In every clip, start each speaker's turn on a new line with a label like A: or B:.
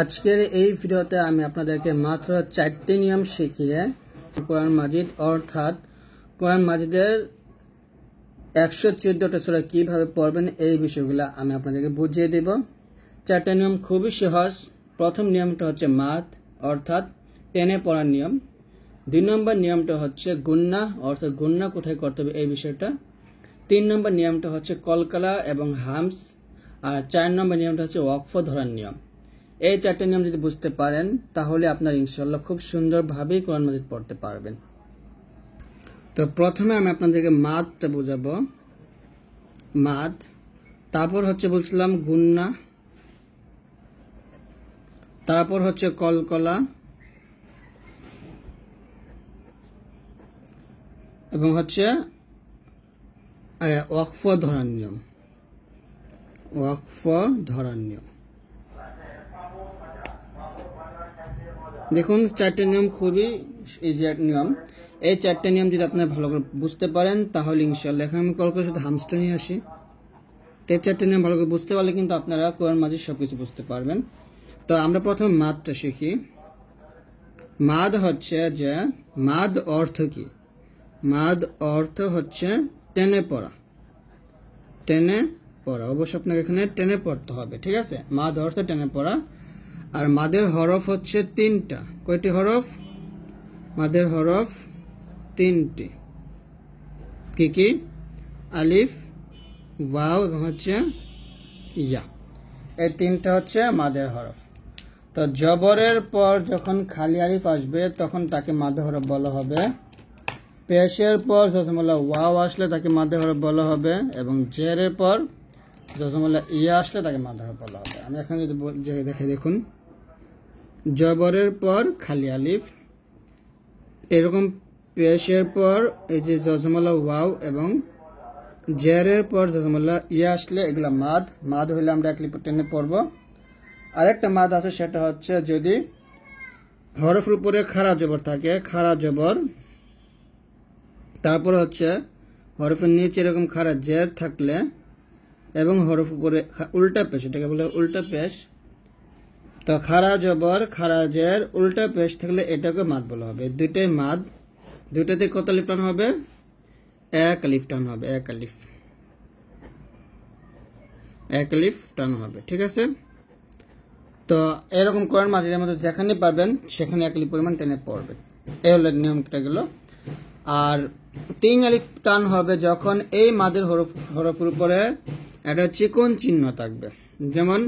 A: আজকের এই ভিডিওতে আমি আপনাদেরকে মাত্র 4টি নিয়ম শিখিয়ে কোরআন মাজিদ অর্থাৎ কোরআন মাজিদের 114টা সূরা কিভাবে পড়বেন এই বিষয়গুলো আমি আপনাদেরকে বুঝিয়ে দেব। 4টা নিয়ম খুবই সহজ। প্রথম নিয়মটা হচ্ছে মাদ অর্থাৎ টেনে পড়ার নিয়ম। 2 নম্বর নিয়মটা হচ্ছে গুন্না অর্থাৎ গুন্না কোথায় করতে হবে এই বিষয়টা। 3 নম্বর নিয়মটা হচ্ছে কলকলা এবং হামস। আর 4 নম্বর নিয়মটা হচ্ছে ওয়াকফ ধরার নিয়ম। এই 4টা নিয়ম যদি বুঝতে পারেন তাহলে আপনার ইনশাআল্লাহ খুব সুন্দরভাবে কোরআন মাজিদ পড়তে পারবেন। তো প্রথমে আমি আপনাদেরকে মাদটা বোঝাবো। মাদ, তারপর হচ্ছে বলছিলাম গুন্না, তারপর হচ্ছে কলকলা এবং হচ্ছে ওয়াকফ ধরার নিয়ম। ওয়াকফ ধরার নিয়ম দেখুন 4টে নিয়ম খুবই ইজি নিয়ম। এই 4টে নিয়ম যদি আপনারা ভালো করে বুঝতে পারেন তাহলে ইনশাআল্লাহ এখন আমি কলকাতার সাথে হামস্টার নিয়ে আসি। এই 4টে নিয়ম ভালো করে বুঝতে পারলে কিন্তু আপনারা কোরআন মাজিদ সবকিছু বুঝতে পারবেন। তো আমরা প্রথমে মাদটা শিখি। মাদ হচ্ছে যে মাদ অর্থ কি? মাদ অর্থ হচ্ছে টেনে পড়া। টেনে পড়া অবশ্য আপনাকে এখানে টেনে পড়তে হবে, ঠিক আছে? মাদ অর্থ টেনে পড়া। আর মাদের হরফ হচ্ছে 3টা। কয়টি হরফ? মাদের হরফ 3টি। কি কি? আলিফ, ওয়াও এবং হচ্ছে ইয়া। এই 3টা হচ্ছে মাদের হরফ। তো জবরের পর যখন খালি আলিফ আসবে তখন তাকে মাদের হরফ বলা হবে। পেশের পর জজমুল্লাহ ওয়াও আসলে তাকে মাদের হরফ বলা হবে এবং জেরের পর জজমুল্লাহ ইয়া আসলে তাকে মাদের হরফ বলা হবে। আমি এখানে যদি দেখে দেখুন, জবরের পর খালি আলিফ, এরকম পেশের পর এই যে জজমুল্লাহ ওয়াও এবং জেরের পর জজমুল্লাহ ইয়া আসলে এগুলা মাদ। মাদ হইলে আমরা এক লিপ টেনে পড়বো। আরেকটা মাদ আছে, সেটা হচ্ছে যদি হরফের উপরে খাড়া জবর থাকে, খাড়া জবর, তারপর হচ্ছে হরফের নিচে এরকম খাড়া জের থাকলে এবং হরফ উপরে উল্টা পেশ, এটাকে বলে উল্টা পেশ। তো খাড়া জবর, খাড়া জের, উল্টা পেশ থাকলে এটাকে মাদ বলা হবে। দুইটাই মাদ। দুইটাতে কত আলিফ টান হবে? 1 আলিফ টান হবে। 1 আলিফ, 1 আলিফ টান হবে, ঠিক আছে? তো এরকম কোরআন মাজিদের মধ্যে যেখানে পাবেন সেখানে 1 আলিফ পরিমাণ টেনে পড়বে। এই হলো নিয়মটা গেল। আর 3 আলিফ টান হবে যখন এই মাদের হরফের উপরে একটা চিকন চিহ্ন থাকবে। যেমন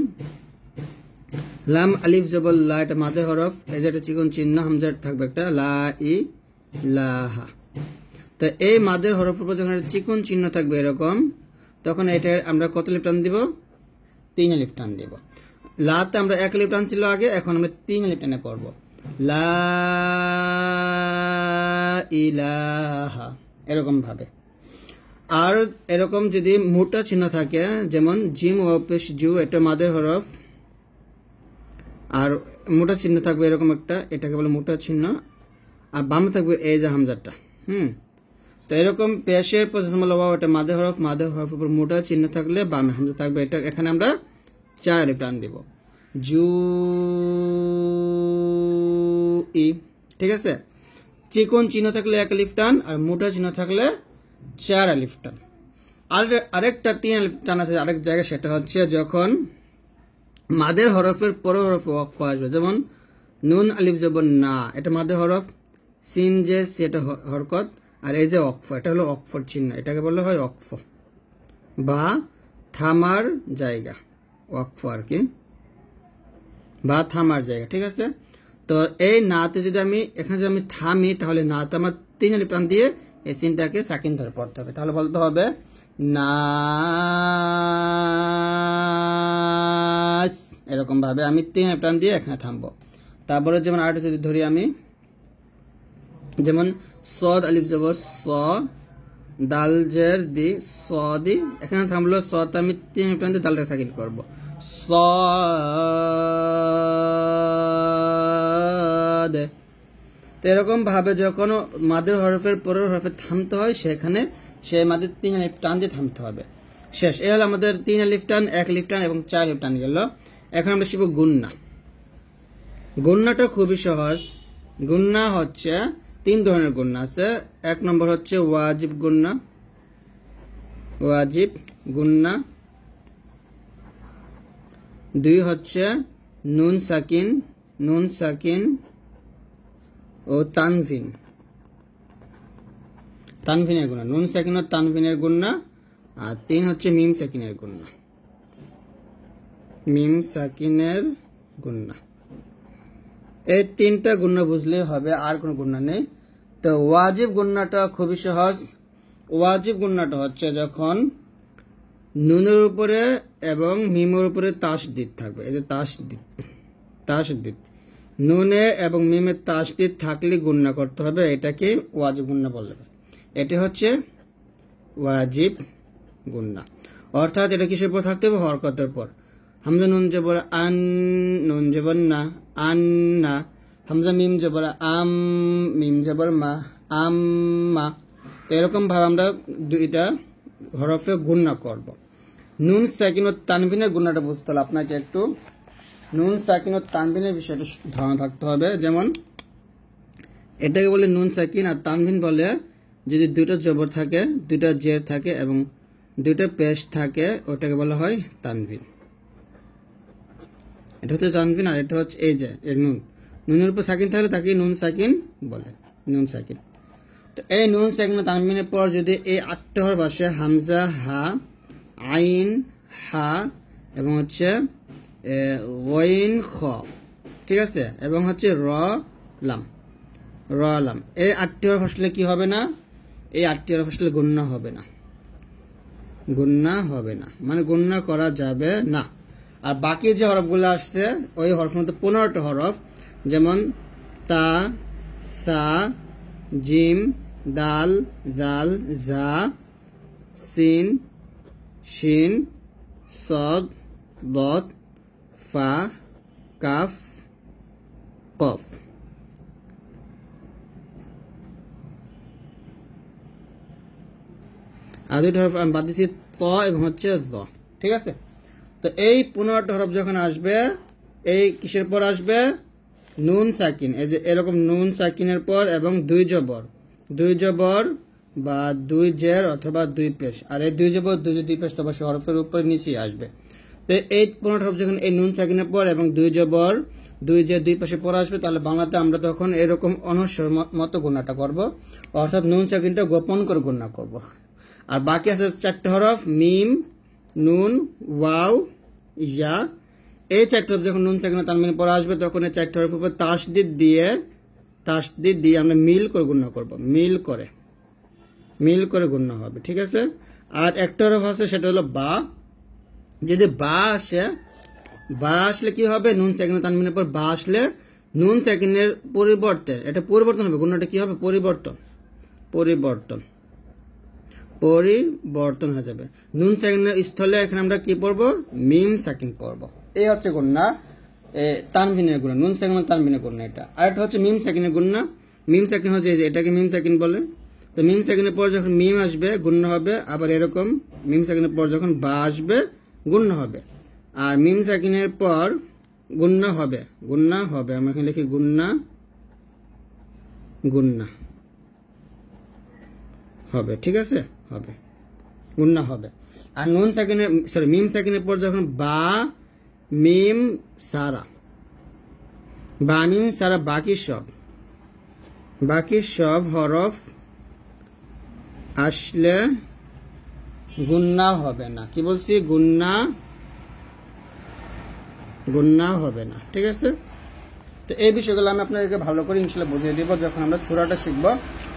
A: লাম আলিফ জবর লা, এটা মাদের হরফ, এই যে একটা চিকন চিহ্ন হামজা থাকবে একটা, লা ই লাহা। তো এই মাদের হরফের উপর যখন একটা চিকন চিহ্ন থাকবে এরকম, তখন এটা আমরা কত আলিফ টান দিব? 3 আলিফ টান দিব। লাতে আমরা 1 আলিফ টান ছিল আগে, এখন আমরা 3 আলিফ টানে পড়বো। লা ইলাহা, এরকম ভাবে। আর এরকম যদি মোটা চিহ্ন থাকে, যেমন জিম ও পেশ জু, এটা মাদের হরফ, আর মোটা চিহ্ন থাকবে এরকম একটা, এটাকে বলে মোটা চিহ্ন। আর বামে থাকবে এই যে হামজাটা। তো এরকম পেশের পর এটা মাদের হরফ, মাদের হরফ উপর মোটা চিহ্ন থাকলে বামে হামজা থাকবে। এটা এখানে আমরা 4 আলিফ টান দিব। জু ই, ঠিক আছে? চিকন চিহ্ন থাকলে 1 আলিফ টান, আর মোটা চিহ্ন থাকলে 4 আলিফ টান। আর আরেকটা 3 আলিফ টান আছে আরেক জায়গায়, সেটা হচ্ছে যখন মাদের হরফের পর হরফে ওয়াকফ আসবে। যেমন নুন আলিফ জবর না, এটা মাদের হরফ, সিন যে সেটা হরকত, আর এই যে ওয়াকফ, এটা হলো ওয়াকফর চিহ্ন, এটাকে বলা হয় ওয়াকফ বা থামার জায়গা। ওয়াকফ আর কি, বা থামার জায়গা, ঠিক আছে? তো এই নাতে যদি আমি এখানে যদি আমি থামি তাহলে নাতে আমার 3 আলিফ টান দিয়ে এই সিনটাকে সাকিন ধরে পড়তে হবে। তাহলে বলতে হবে নাস, এরকম ভাবে আমি 3 আলিফ টান দিয়ে এখানে থামবো। তারপরে যেমন আরেকটা যদি ধরি আমি, যেমন সদ আলিফ জবর স, দাল জের দি, সদি, এখানে থামলো সদ, আমি 3 আলিফ টান দিয়ে দালটা সাকিন করবো। সদ। তো এরকম ভাবে যখন মাদের হরফের পরের হরফে থামতে হয় সেখানে সে মাদের 3 আলিফ টান দিয়ে থামতে হবে। শেষ। এ হলো আমাদের 3 আলিফ টান, 1 আলিফ টান এবং 4 আলিফ টান গেল। এখন আমরা শিখব গুন্না। গুণনাটা খুবই সহজ। গুণনা হচ্ছে 3 ধরনের গুণনা আছে। 1 নম্বর হচ্ছে ওয়াজিব গুণনা, ওয়াজিব গুণনা। 2 হচ্ছে নুন সাকিন, নুন সাকিন ও তানভিন, তানভিনের গুণনা, নুন সাকিন ও তানভিনের গুণনা। আর 3 হচ্ছে মিম সাকিনের গুণনা, মিম সাকিনের গুণনা। এই 3টা গুণনা বুঝলে হবে, আর কোনো গুণনা নেই। তো ওয়াজিব গুণনাটা খুবই সহজ। ওয়াজিব গুণনাটা হচ্ছে যখন নুনের উপরে এবং মিমের উপরে তাসদিদ থাকবে। এই যে তাসদিদ, তাসদিদ, নুনে এবং মিমের তাসদিদ থাকলে গুণনা করতে হবে, এটাকে ওয়াজিব গুণনা বলে। এটি হচ্ছে ওয়াজিব গুণনা। অর্থাৎ এটা কিসের পর থাকতে হবে? হরকতের পর। হামজা নুন জবর আন, নুন জবর না, আন না। হামজা মিম জবর আম, মিম জবর মা, আম মা। তো এরকম ভাবে আমরা 2টা হরফে গুণনা করব। নুন সাকিন ও তানভিনের গুণনাটা বুঝতে হলে আপনাকে একটু নুন সাকিন ও তানভিনের বিষয়টা ধারণা থাকতে হবে। যেমন এটাকে বলে নুন সাকিন, আর তানভিন বলে যদি 2টা জবর থাকে, 2টা জের থাকে এবং 2টা পেশ থাকে, ওটাকে বলা হয় তানভিন। এটা হচ্ছে তানভিন, আর এটা হচ্ছে এই যে এর নুন, নুনের উপর সাকিন থাকলে তাকে নুন সাকিন বলে, নুন সাকিন। তো এই নুন সাকিন তানভিনের পর যদি এই 8টা হরফ আসে, হামজা, হা, আইন, হা এবং হচ্ছে ওয়াইন, খ, ঠিক আছে, এবং হচ্ছে র, লাম, র, লাম। এই 8টি হরফ আসলে কি হবে না? এই 8টি হরফ আসলে গুণনা হবে না, গুণনা হবে না, মানে গুণনা করা যাবে না। আর বাকি যে হরফগুলো আসছে ওই হরফ মধ্যে 15টা হরফ, যেমন তা, সা, জিম, দাল, জাল, জা, সিন, শিন, সদ, বদ, ফা, কাফ, কফ। আর 2টা হরফ আমি বাদ দিচ্ছি, ত এবং হচ্ছে জ, ঠিক আছে। তো এই 15টা হরফ যখন আসবে, এই কিসের পর আসবে? নুন সাকিন। এই যে এরকম নুন সাকিনের পর এবং 2 জবর, 2 জবর বা 2 জের অথবা 2 পেশ। আর এই 2 জবর 2 পেশ তো অবশ্যই হরফের উপরে নিচেই আসবে। তো এই 15টা হরফ যখন এই নুন সাকিনের পর এবং 2 জবর 2 জের 2 পেশে পর আসবে, তাহলে বাংলাতে আমরা তখন এরকম অনস্বর মতো গুণাটা করব, অর্থাৎ নুন সাকিনটা গোপন করে গুণা করব। আর বাকি আছে 4টা হরফ, মিম, নুন, ওয়াও, ইয়া। এই 4টা হরফ যখন নুন সাকিন তানভিনের পর আসবে, তখন এই 4টা হরফের উপর তাসদিদ দিয়ে আমরা মিল করে গুণনা করব, মিল করে গুণনা হবে, ঠিক আছে। আর একটা হরফ আছে, সেটা হলো বা। যদি বা আসে, বা আসলে কি হবে? নুন সাকিন তানভিনের পর বা আসলে নুন সাকিনের পরিবর্তে এটা পরিবর্তন হবে, গুণনাটা কি হবে? পরিবর্তন হয়ে যাবে। নুন সাকিনের স্থলে এখানে আমরা কি পড়ব? মিম সাকিন পড়ব। এই হচ্ছে গুণনা তানভিনের গুণনা, নুন সাকিন তানভিনের গুণনা এটা। আর এটা হচ্ছে মিম সাকিনের গুণনা। মিম সাকিন হচ্ছে এটাকে মিম সাকিন বলে। তো মিম সাকিনের পর যখন মিম আসবে গুণনা হবে, আবার এরকম মিম সাকিনের পর যখন বা আসবে গুণনা হবে। আর মিম সাকিনের পর গুণনা হবে, আমরা এখানে লিখি গুণনা হবে, ঠিক আছে, হবে, গুণনা হবে। আর নুন সাকিনের মিম সাকিনের পর যখন বা মিম সারা, বাকি সব হরফ আসলে গুণনা হবে না। কি বলছি? গুণনা হবে না, ঠিক আছে। তো এই বিষয়গুলো আমি আপনাদেরকে ভালো করে ইনশাআল্লাহ বুঝিয়ে দিব, যখন আমরা সূরাটা শিখব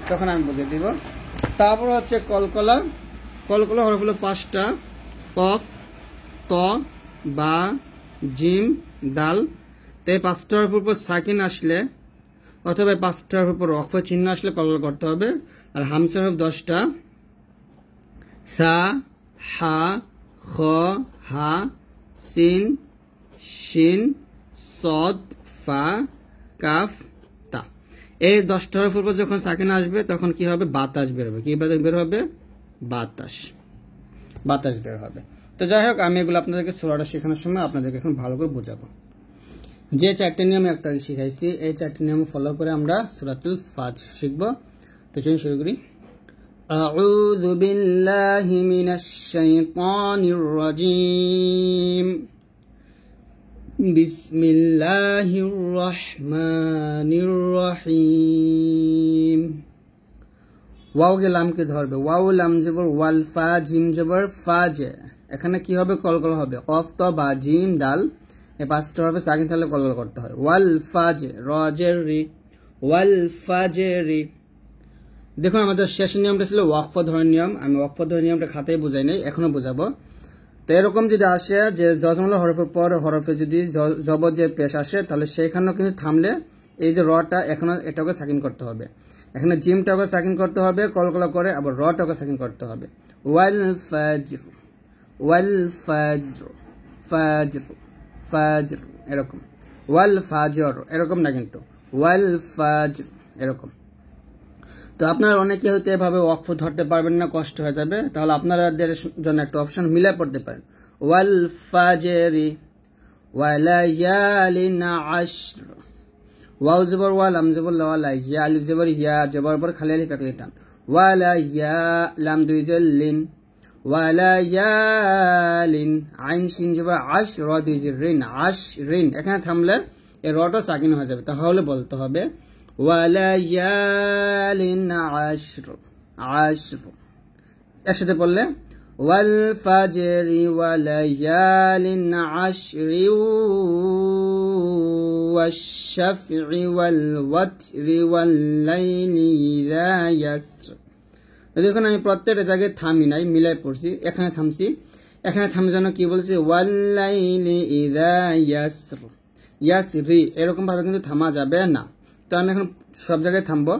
A: তখন আমি বুঝিয়ে দিব। তারপর হচ্ছে কলকলা হরফ হলো 5টা, কফ, ত, বা, জিম, দাল। তো এই 5টা হরফের উপর সাকিন আসলে অথবা 5টা হরফের উপর ওয়াকফ চিহ্ন আসলে কলকলা করতে হবে। আর হামসা হরফ 10টা, সা, হা, খ, হা, সিন, শিন, সদ, ফা, কাফ, তা। এই 10টা হরফের উপর যখন সাকিন আসবে তখন কি হবে? বাতাস বের হবে। কি বের হবে? বাতাস বের হবে। তো যাই হোক, আমি এগুলো আপনাদেরকে সূরাটা শেখানোর সময় আপনাদেরকে এখন ভালো করে বোঝাবো। যে চারটে নিয়ম একটা শিখাইছি এই চারটে নিয়ম ফলো করে আমরা সূরাতুল ফাজ শিখব। তো চলুন শুরু করি। আউযু বিল্লাহি মিনাশ শাইতানির রাজীম। বিসমিল্লাহির রহমানির রহিম। ওয়াও কে লামকে ধরবে, ওয়াও লাম জবর ওয়াল, ফা জিম জবর ফাজ। এখানে কি হবে? কলকল হবে। কফ ত বা জিম দাল এই পাঁচটা হরফে সাকিন থাকলে কলকল করতে হয়। ওয়াল ফাজ রজের রি, ওয়াল ফাজেরি। দেখুন আমাদের শেষ নিয়মটা ছিল ওয়াকফ ধরনের নিয়ম। আমি ওয়াকফ ধরনের নিয়মটা খাতায় বোঝাই নাই, এখনো বোঝাবো। তো এরকম যদি আসে যে জজমলা হরফের পর হরফে যদি জবজের পেশ আসে তাহলে সেইখানেও কিন্তু থামলে এই যে রটা এখনো এটাকে সাকিন করতে হবে। এখানে জিমটাকে সাকিন করতে হবে কলকলা করে, আবার রটাকে সাকিন করতে হবে। ওয়াল ফাজর, ওয়াল ফাজর, ফাজর, ফাজর এরকম। ওয়াল ফাজর এরকম না, কিন্তু ওয়াল ফাজর এরকম। তো আপনারা অনেকে হয়তো এভাবে ওয়াকফ ধরতে পারবেন না, কষ্ট হয়ে যাবে। তাহলে আপনাদের জন্য একটা অপশন মিলাই পড়তে পারেন। ওয়াল ফাজরি ওয়ালায়ালিন আশর। ওয়াও জবর ওয়া, লাম জবর লা, ওয়ালা ইয়া, আলিফ জবর ইয়া, জবর পর খালি আলিফ একলি টান। ওয়ালা ইয়া, লাম দুই জের লিন, ওয়ালায়ালিন। আইন শিন জবর আশ, র দুই জের রিন, আশ রিন। এখানে থামলে এই রটা সাকিন হয়ে যাবে। তাহলে বলতে হবে ওয়ালায়ালিন আশর, আশর। একসাথে পড়লে ওয়াল ফাজরি ওয়ালায়ালিন আশরি ওয়াশ-শাফঈ ওয়াল ওয়াতরি ওয়াল লাইলি ইযা ইয়াসর। দেখুন আমি প্রত্যেকটা জায়গায় থামি নাই, মিলাই পড়ছি। এখানে থামছি, এখানে থামার জন্য কি বলছি? ওয়াল লাইলি ইযা ইয়াসর, ইয়াসরি। এরকম ভাবে কিন্তু থামা যাবে না। তো আমি এখন সব জায়গায় থামবো।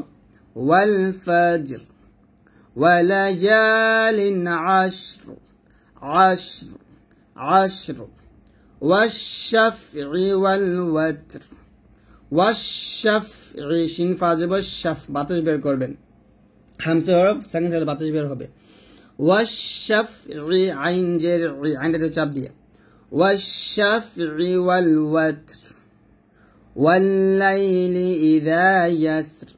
A: ওয়াল ফাজর ওয়ালায়ালিন আশর, আশর, আশর। ওয়াশ-শাফঈ ওয়াল ওয়াতর, ওয়াশ-শাফঈ। শিন ফাজব শাফ, বাতাস বের করবেন। হামজা হরফ সাকিন থাকলে বাতাস বের হবে। ওয়াশ-শাফঈ আইন জের ই, আইনটা চাপ দিয়ে। ওয়াশ-শাফঈ ওয়াল ওয়াতর ওয়াল্লাইলি ইযা ইয়াসর।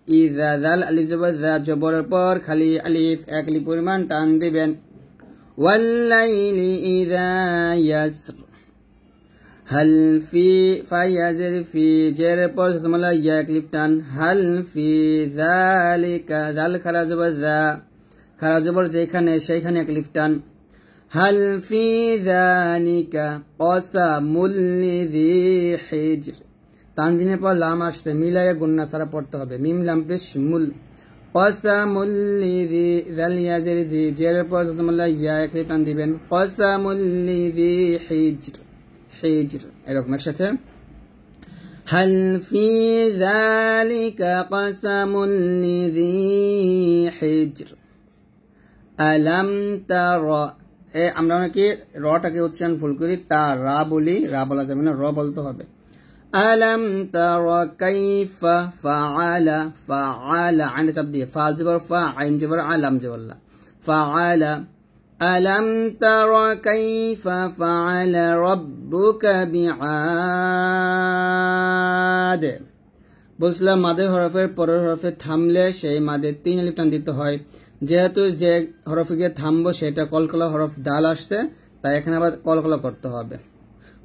A: ইযা দাল আলিফ জবর যা, জবরের পর খালি আলিফ এক আলিফ পরিমাণ টান দিবেন। ওয়াল্লাইলি ইযা ইয়াসর। হাল ফি, ফায়াজের ফি, জের পর জসমলা ইয়া এক আলিফ টান। হাল ফি যালিকা, দাল খারা জবর যা, খারা জবর যেখানে সেইখানে এক আলিফ টান। হাল ফি যালিকা কসামুল লিযি হিজর। তানজিনের পর লাম আসছে, মিলাইয়া গুন্না সারা পড়তে হবে। মিম লাম পেশ মুল। কসামুল লিযি, যাল ইয়াজের দি, জের পর জসমলা ইয়া এক আলিফ টান দিবেন। কসামুল লিযি হিজর, হিজর এরকম একসাথে। হাল ফি যালিকা কসামুল লিযি হিজর আলাম তারা। আমরা অনেকে রটাকে উচ্চারণ ভুল করি, তা রা বলি, রা বলা যাবে না, র বলতে হবে। আলাম তারা কাইফা ফাআলা, ফাআলা আইন চাপ দিয়ে, ফা জবর ফা, আইন জবর আলাম জবরলা, ফাআলা। আলাম তারা কাইফা ফাআলা রাব্বুকা বিআদ। বলছিলাম মাদের হরফের পরের হরফে থামলে সেই মাদের 3 আলিফ টান দিতে হয়। যেহেতু যে হরফে গিয়ে থামবো সেটা কলকলা হরফ ডাল আসছে, তাই এখানে আবার কলকলা করতে হবে।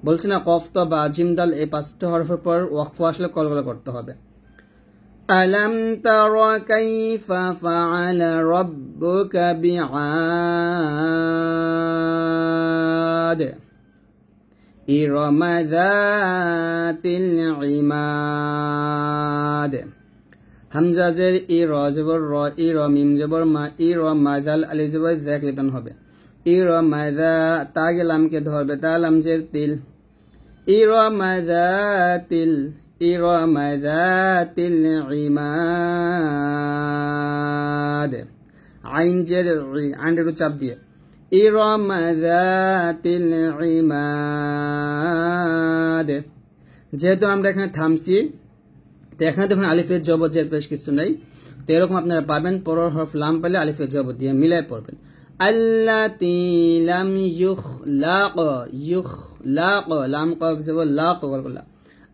A: বলছি না কফ তো বা জিম দাল এই 5টা হরফের পর ওয়াকফ আসলে কলকলা করতে হবে। আলাম তারা কাইফা ফাআলা রাব্বুকা বিআদ ইরমা যাতিল ইমাদ। হামজা জের ই, র জবর র, ই র, মিম জবর মা, ই র মাদাল আলিফ জবর যা লিটান হবে। ই র মাদা, তা লামকে ধরবে, তা লাম জের তিল। ই র মাদাতিল, ই র মাদাতিল ইমাদ। আইন জের ই, আইনটা চাপ দিয়ে। ই র মাদাতিল ইমাদ। যেহেতু আমরা এখানে থামছি, তো এখানে দেখুন আলিফের জবর জের পেশ কিছু নাই। তো এরকম আপনারা পাবেন, পরের হরফ লাম পেলে আলিফের জবর দিয়ে মিলাই পড়বেন। আল্লাতী লাম ইউখলাক, ইউখলাক লাম কফ জবর লা কলকলা।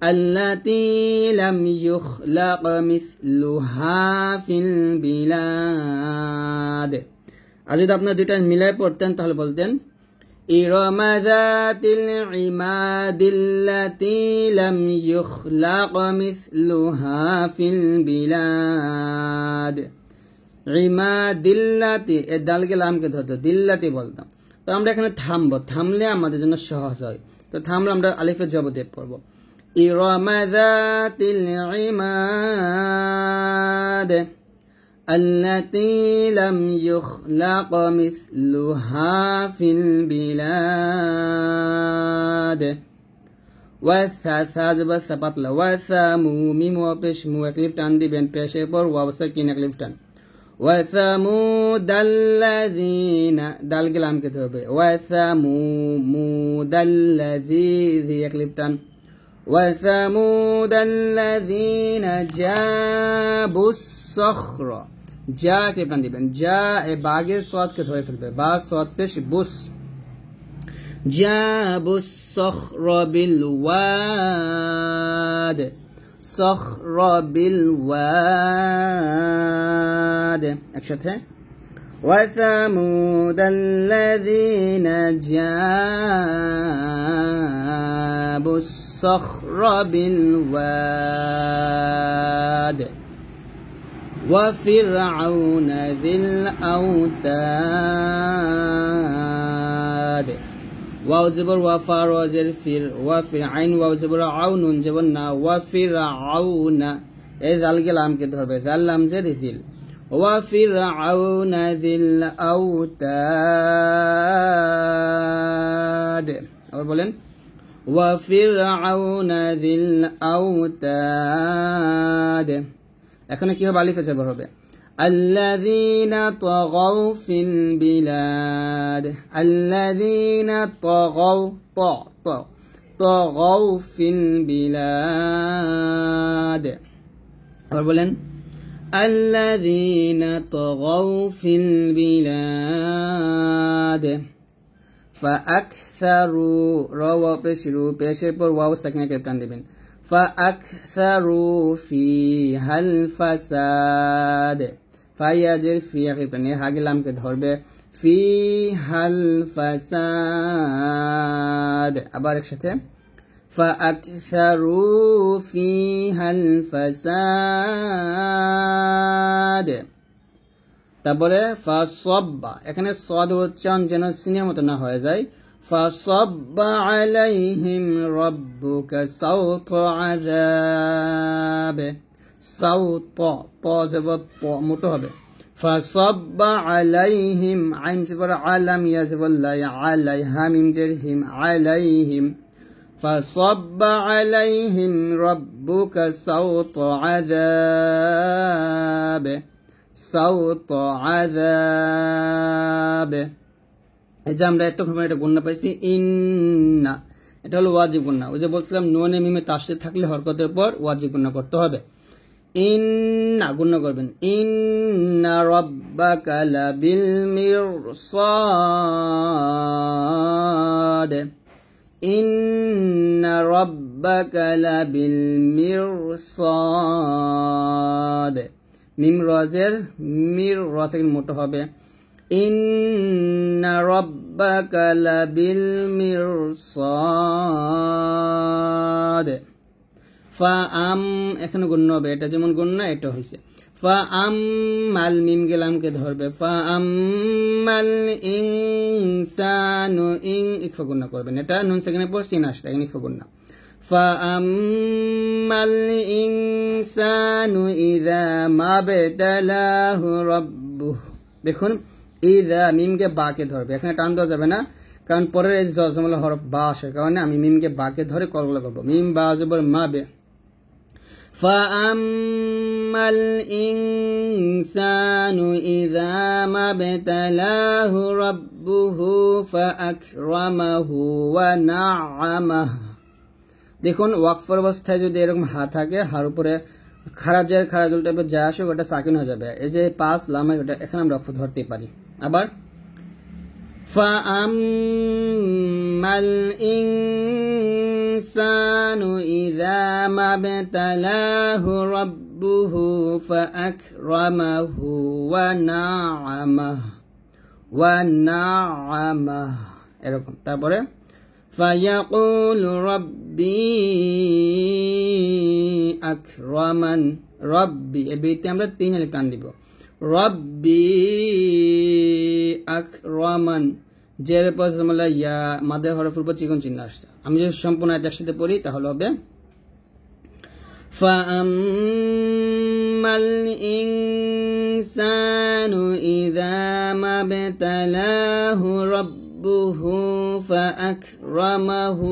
A: التي لم يخلق مثلها في البلاد আর যদি আপনারা দুইটা মিলায় পড়তেন তাহলে বলতেন إرم ذات العماد التي لم يخلق مثلها في البلاد ইমাদিল্লাতি এ দালকে লামকে ধরতো দিল্লাতি বলতাম তো আমরা এখানে থামবো থামলে আমাদের জন্য সহজ হয় তো থামলে আমরা আলিফের জবতে পড়বো ইরম যাতিল ইমাদ التي لم يخلق مثلها في البلاد وثموميم وبشمو اكليفتان دي بين بيشيبور وابسكين اكليفتان وثمود الذين دال كلام كتبه وثمود الذي ذي اكليفتان وثمود الذين جابوا الصخر جا كليفتان دي بين جا باغير صوت كتبه فيلبه با صوت بش بوس جابوا الصخر بالواد صخر بالواد একসাথে وثمود الذين جابوا الصخر بالواد وفرعون ذي الأوتاد واو زبر وفار وزر فير وفر عين واو زبر عون جبنا وفرعون إذا الكلام كده بذلم زر ذيل وفرعون ذي الأوتاد أول بولن وفرعون ذي الأوتاد এখানে কি হবে আলিফে জবর হবে الذين طغوا في البلاد الذين طغوا في البلاد বলেন الذين طغوا في البلاد فأكثروا روا بشروا بشر پر واو ساكنه كتان দিবেন فأكثروا فيها الفساد ফায়াজের ফিয়া কিপনে হাগে লামকে ধরবে ফিহাল ফাসাদ আবার একসাথে ফাআকসারু ফিহাল ফাসাদ তারপরে ফাসাব্বা এখানে সাদ উচ্চারণ যেন সিনের মতো না হয়ে যায় ফাসাব্বা আলাইহিম রাব্বুকা সাওতা আযাব সাউত ত জবর ত মোটো হবে ফাসাব্বা আলাইহিম আইন জবর আলাম ইয়া জবর লা আলাইহা মিম জের হিম আলাইহিম ফাসাব্বা আলাইহিম রাব্বুকা সাউত আযাব সাউত আযাব এই যে আমরা এতক্ষণ এটা গুণনা পাইছি ইন্না এটা হলো ওয়াজিব গুণনা ওই যে বলছিলাম নুনে মিমে তাসদীদ থাকলে হরকতের পর ওয়াজিব গুণনা করতে হবে ইন্না গুণনা করবেন ইন্না রাব্বাকা লাবিল মিরসাদ ইন্না রাব্বাকা লাবিল মিরসাদ মিম রাজের মির রাসের মোটো হবে ইন্না রাব্বাকা লাবিল মিরসাদ ফাআম এখানে গুণ হবে এটা যেমন গুণ না এটা হইছে ফাআম মাল মিম গেলামকে ধরবে ফাআম্মাল ইনসানু ইকফা গুণ করবেন এটা নুন সেখানে পর সিন আসছে এখানে ইকফা গুণ ফাআম্মাল ইনসানু ইযা মাবতালাহু রাব্বুহু দেখুন ইযা মিমকে বাকে ধরবে এখানে টান দেওয়া যাবে না কারণ পরের এই জজমুল হরফ বা আসার কারণে আমি মিমকে বাকে ধরে কলকলা করব মিম বা জবর মাবে فأما الإنسان إذا ما ابتلاه ربه فأكرمه ونعمه দেখুন ওয়াকফের অবস্থায় যদি এরকম হা থাকে হার উপরে খারাজের খারাজুল টাইপের যা আসে ওটা সাকিন হয়ে যাবে এই যে পাস লামে ওটা এখানে আমরা ওয়াকফ ধরতে পারি আবার فأما الإنسان ইনসানু ইযা মাবতালাহু রাব্বুহু ফাআকরামাহু ওয়া না'আমাহু এরকম। তারপরে ফায়াকুলু রাব্বি আকরামান, রব্বি এই বিতে আমরা 3 আলিফ টান দিব। রব্বি আকরামান, জের পর জমলা ইয়া মাদের হরফের উপর চিকন চিহ্ন আসছে। আমি যদি সম্পূর্ণ আয়াত একসাথে পড়ি তাহলে হবে ফাআম্মাল ইনসানু ইযা মাবতালাহু রাব্বুহু ফাআকরামাহু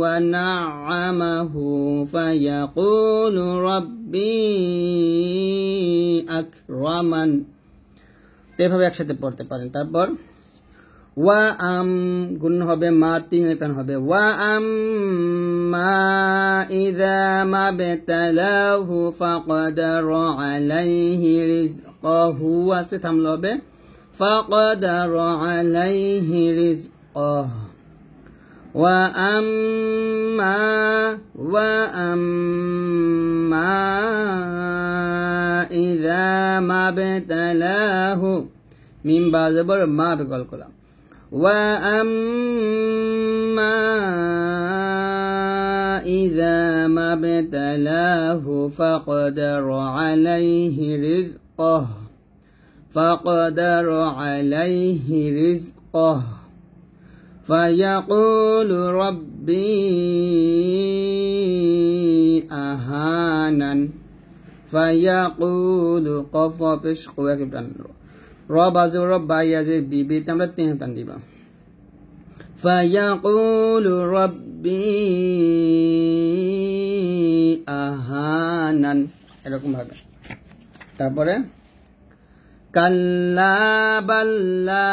A: ওয়া না'আমাহু ফায়াকুলু রাব্বি আকরামান। এভাবে একসাথে পড়তে পারেন। তারপর ওয়া আম গুণ হবে মা 3 আলিফ টান হবে। ওয়া আম্মা ইযা মাবতালাহু ফাকদারা আলাইহি রিজকাহু, আছে থামলে হবে ফাকদারা আলাইহি রিজকাহু। ওয়া আম্মা ইযা মাবতালাহু, মিম বা জবর মা বিকল কলাম। ওয়া আম্মা ইযা মাবতালাহু ফাকদারা আলাইহি রিজকাহু ফায়াকুলু রাব্বি আহানান। ফায়াকুলু কফ পেশ কোয়া কি টান র বাজে র বাইয়াজে বিবিতে আমরা 3 টান দিব। ফায়াকুলু রাব্বি আহানান এরকম ভাবে। তারপরে কাল্লা বাল্লা,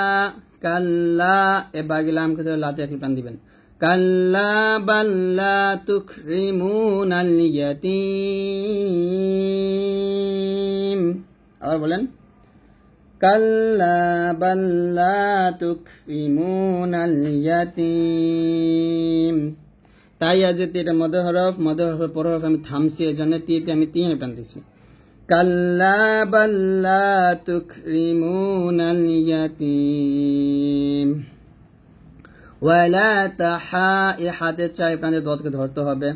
A: কাল্লা এ বাগিলাম কে লাতে এক টান দিবেন। কাল্লা বাল্লা তুকরিমুনাল ইয়াতীম, আবার বলেন কাল্লা বাল্লা তুকরিমুনাল ইয়াতীম। তাই আজ এটা মদ হরফ পর হরফ আমি থামছি, এই জন্য তীতে আমি 3 টান দিছি। কাল্লা বাল্লা তুকরিমুনাল ইয়াতীম। ওয়ালা তাহা এ হাতের 4 টানে দতকে ধরতে হবে।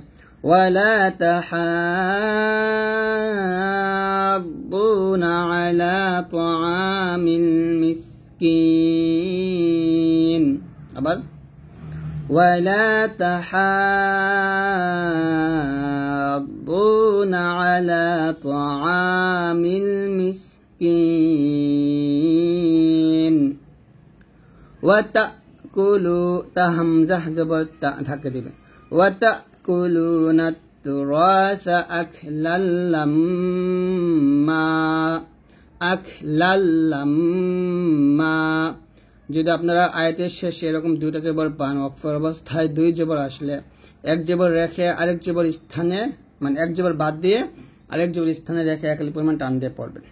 A: ওয়ালা তাহাদ্দুনা আলা তাআমিল মিসকিন, আবার ওয়ালা তাহাদ্দুনা আলা তাআমিল মিসকিন। ওয়া তাকুলু তাহামজাহ জবর তা ঢাকে দিবেন। ওয়া তাকুলুনা তুরাসা আকলাল লাম্মা, আকলাল লাম্মা। যদি আপনারা আয়াতের শেষে এরকম 2টা জবর পান, অক্ষর অবস্থায় 2 জবর আসলে 1 জবর রেখে আরেক জবর স্থানে, মানে 1 জবর বাদ দিয়ে আরেক জবর স্থানে রেখে একই পরিমাণ টান দিয়ে পড়বেন।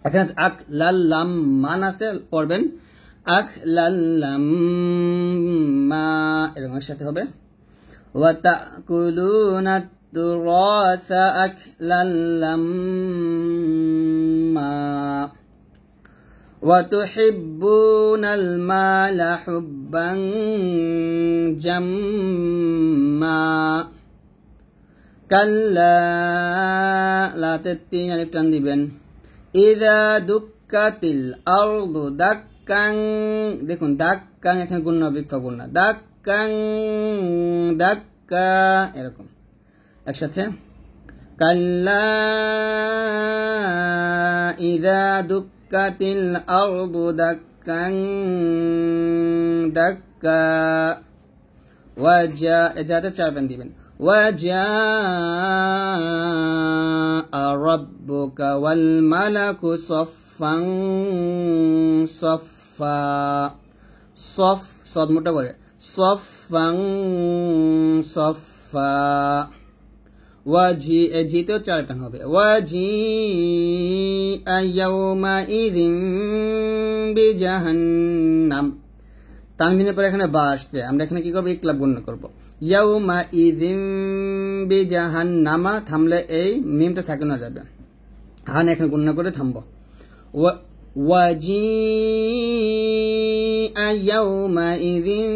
A: এখানে আকলাল লাম্মান আছে, পড়বেন আকলাল লাম্মা এরকম একসাথে হবে। ওয়া তাকুলুনা তুরাসা আকলাল লাম্মা ওয়া তুহিব্বুনাল মালা হুব্বান জাম্মা। কাল্লা লাতে 3 আলিফ টান দিবেন। ইযা দুক্কাতিল আরদু দাক্কান, দেখুন দাক্কান এখানে গুণ হবে গুণ না, দাক্কান দাক্কা এরকম একসাথে। কাল্লা ইযা দুক্কাতিল আরদু দাক্কান দাক্কা। ওয়াজা এজাতে 4 টান দিবেন। ওয়াজা রাব্বুকা ওয়াল মালাকু সাফফান সাফফা, সফ সদ মোটা করে সাফফান সাফফা। ওয়াজি এ জিতেও 4 টান হবে। ওয়াজি ইয়াউমা ইযিন বিজাহান্নাম, তানবিনের পরে এখানে বা আসছে, আমরা এখানে কি করব? ইকলাব গুণ করব। ইয়াউমা ইযিন বিজাহান্নামা, থামলে এই মিমটা সাকিন হয়ে যাবে, হান এখানে গুণনা করে থামবো। ওয়াজিআ ইয়াউমা ইযিন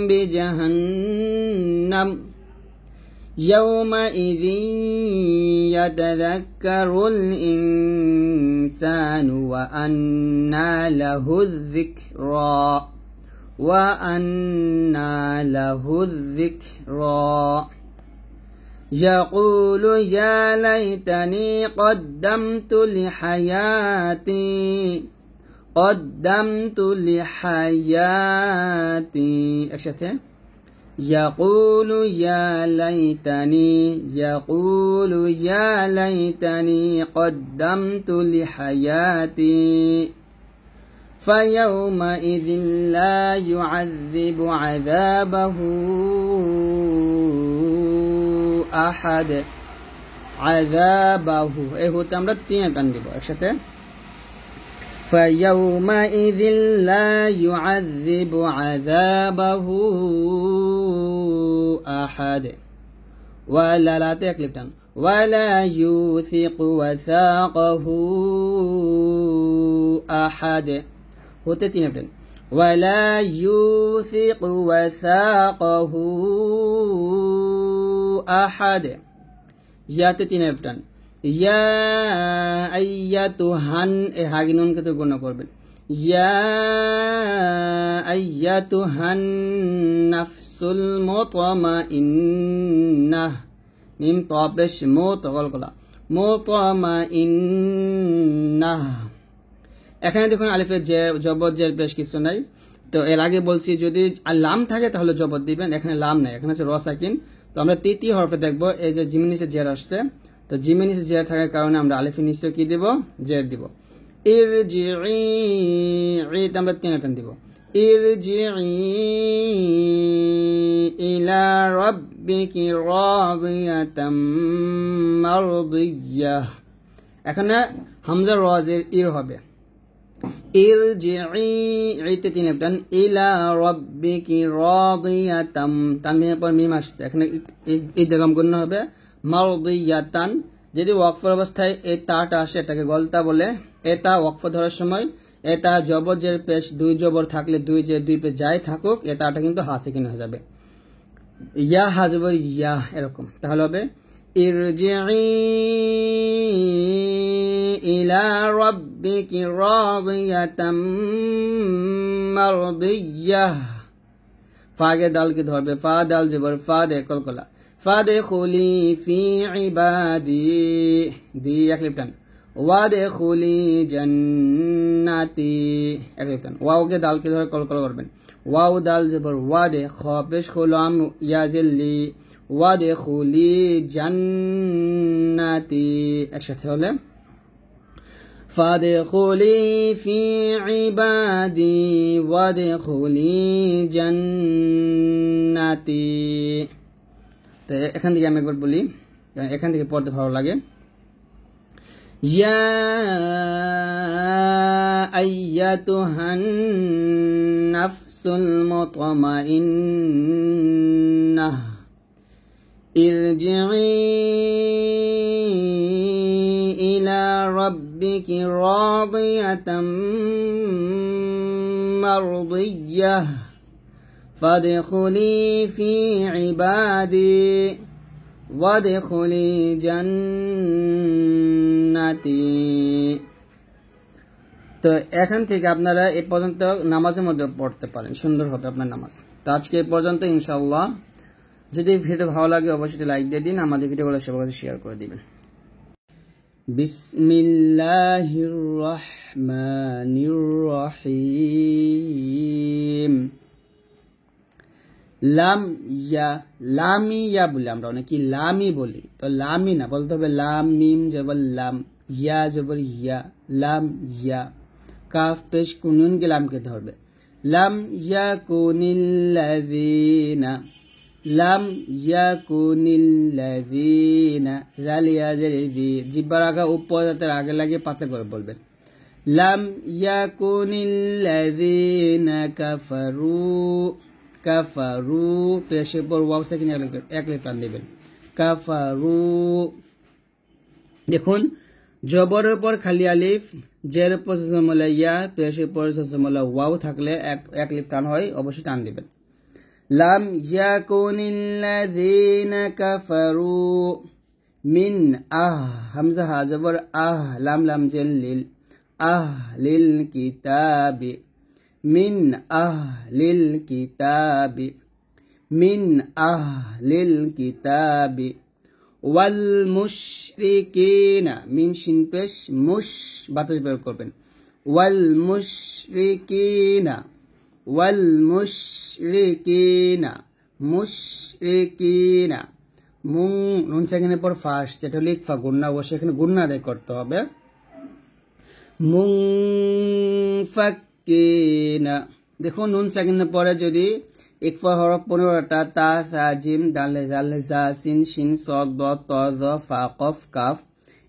A: বিজাহান্নাম ইয়াউমাইযিন ইয়াতাযাক্কারুল ইনসানু ওয়া আন্না লাহুয যিকরা ওয়া আন্না লাহুয যিকরা ইয়াকুলু ইয়া লাইতানি কদ্দামতু লিহায়াতি কদ্দামতু লিহায়াতি, একসাথে يقول يا ليتني قدمت لحياتي فيومئذ لا يعذب عذابه أحد عذابه এই হতে আমরা তিন টান দিব একসাথে فيومئذ لا يعذب عذابه أحد ولا لا تكلفتن ولا يوثق وثاقه أحد هوتي تينبتن ولا يوثق وثاقه أحد ياتي تينبتن ইয়া আইয়াতুহান, এ হাগিনুনকে তো গুণ করবেন, ইয়া আইয়াতুহান নাফসুল মুতমাইন্নাহ, মিম তাবেশ মুতগলগলা মুতমাইন্নাহ। এখানে দেখুন আলিফের জবর জের বেশ কিছু নাই, তো এর আগে বলছি যদি লাম থাকে তাহলে জবর দিবেন, এখানে লাম নাই, এখানে হচ্ছে র সাকিন। তো আমরা তৃতীয় হরফে দেখবো, এই যে জিম নিচে জের আসছে, তো জিমের নিচে জের থাকার কারণে আমরা আলিফের নিচে কি দিব, জের দিব। ইরজিই আমরা তিন টান দিব, ইরজিই ইলা রাব্বিকি রাদিয়াতাম মারদিয়াহ, এখানে হামজা রজের ইর হবে, ইরজিই তে তিন টান, ইলা রাব্বিকি রাদিয়াতাম, তানবিনের পর মিম আসছে, এখানে ইদগাম গুণ হবে মারদিয়াতান। যদি ওয়াকফের অবস্থায় এই তাটা আসে এটাকে গলতা বলে, এটা ওয়াকফ ধরার সময় এটা জবর জের পেশ দুই জবর থাকলে দুই জের দুই পেশ যাই থাকুক এ তাটা কিন্তু হাসিকিন হয়ে যাবে, ইয়া হাজবর ইয়া এরকম, তাহলে হবে ইরজিই ইলা রাব্বিকি রাদিয়াতাম মারদিয়াহ, ফাগে দালকে ধরবে, ফা দাল জবর ফা দে কলকলা, ফাদখুলি ফি ইবাদি, দি একলিপটান, ওয়াদখুলি জান্নাতি একলিপটান, ওয়াওকে দালকে ধরে কলকল করবেন, ওয়াও দাল জবর ওয়াদে, খ পেশ খুলাম ইয়াজিল্লি, ওয়াদখুলি জান্নাতি, একসাথে হলে ফাদখুলি ফি ইবাদি ওয়াদখুলি জান্নাতি। তো এখান থেকে আমি একবার বলি, এখান থেকে পড়তে ভালো লাগে, ইয়া আইয়াতুহান নাফসুল মুতমাইন্নাহ ইরজিই ইলা রাব্বিকি রাদিয়াতাম মারদিয়াহ ফাদখুলি ফি ইবাদি ওয়াদখুলি জান্নাতি। তো এখান থেকে আপনারা এই পর্যন্ত নামাজের মধ্যে পড়তে পারেন, সুন্দর হবে আপনার নামাজ। তো আজকে এই পর্যন্ত ইনশাআল্লাহ। যদি ভিডিও ভালো লাগে অবশ্যই লাইক দিয়ে দিন, আমাদের ভিডিওগুলো সবার কাছে শেয়ার করে দিবেন। বিসমিল্লাহির রহমানির রহিম। লাম ইয়া, লামি ইয়া বলি আমরা অনেকে লামি বলি, তো লামি না বলতে হবে লাম মিম জবর লাম, ইয়া জবর ইয়া, লাম ইয়া, কাফ পেশ কুনুন কে লামকে ধরবে, লাম ইয়াকুনিল্লাযীনা, লাম ইয়াকুনিল্লাযীনা, জালিয়া জালি, জিব্বার আগা উপর যাতে আগে লাগে পাতলা করে বলবেন, লাম ইয়াকুনিল্লাযীনা কাফারু, কাফারু পেশের পর ওয়াও সাকিন এক লিফ টান দিবেন কাফারু দেখুন জবরের পর খালি আলিফ জের পর জজমলা ইয়া পেশের পর জজমলা ওয়াও থাকলে এক লিফ টান হয় অবশ্যই টান দিবেন লাম ইয়াকুনিল্লাযীনা কাফারু মিন হামজা হা জবর লাম লাম জের লিল লিল কিতাবি মিন লিল কিতাবি মিন লিল কিতাবি ওয়াল মুশরিকিনা মিন শিন পেশ মুশ বাতাস বের করবেন ওয়াল মুশরিকিনা মুশরিকিনা নুন সেখানে পর ফার্স্ট যেটা হলো ইকফা গুন্না ও সেখানে গুন্না আদায় করতে হবে মুনফাক্কিনা দেখুন নুন সেখানে পরে যদি ইকফা হরফ 15টা তা সা জিম দাল জাল জা সিন শিন সদ দ ত জ ফা কফ কাফ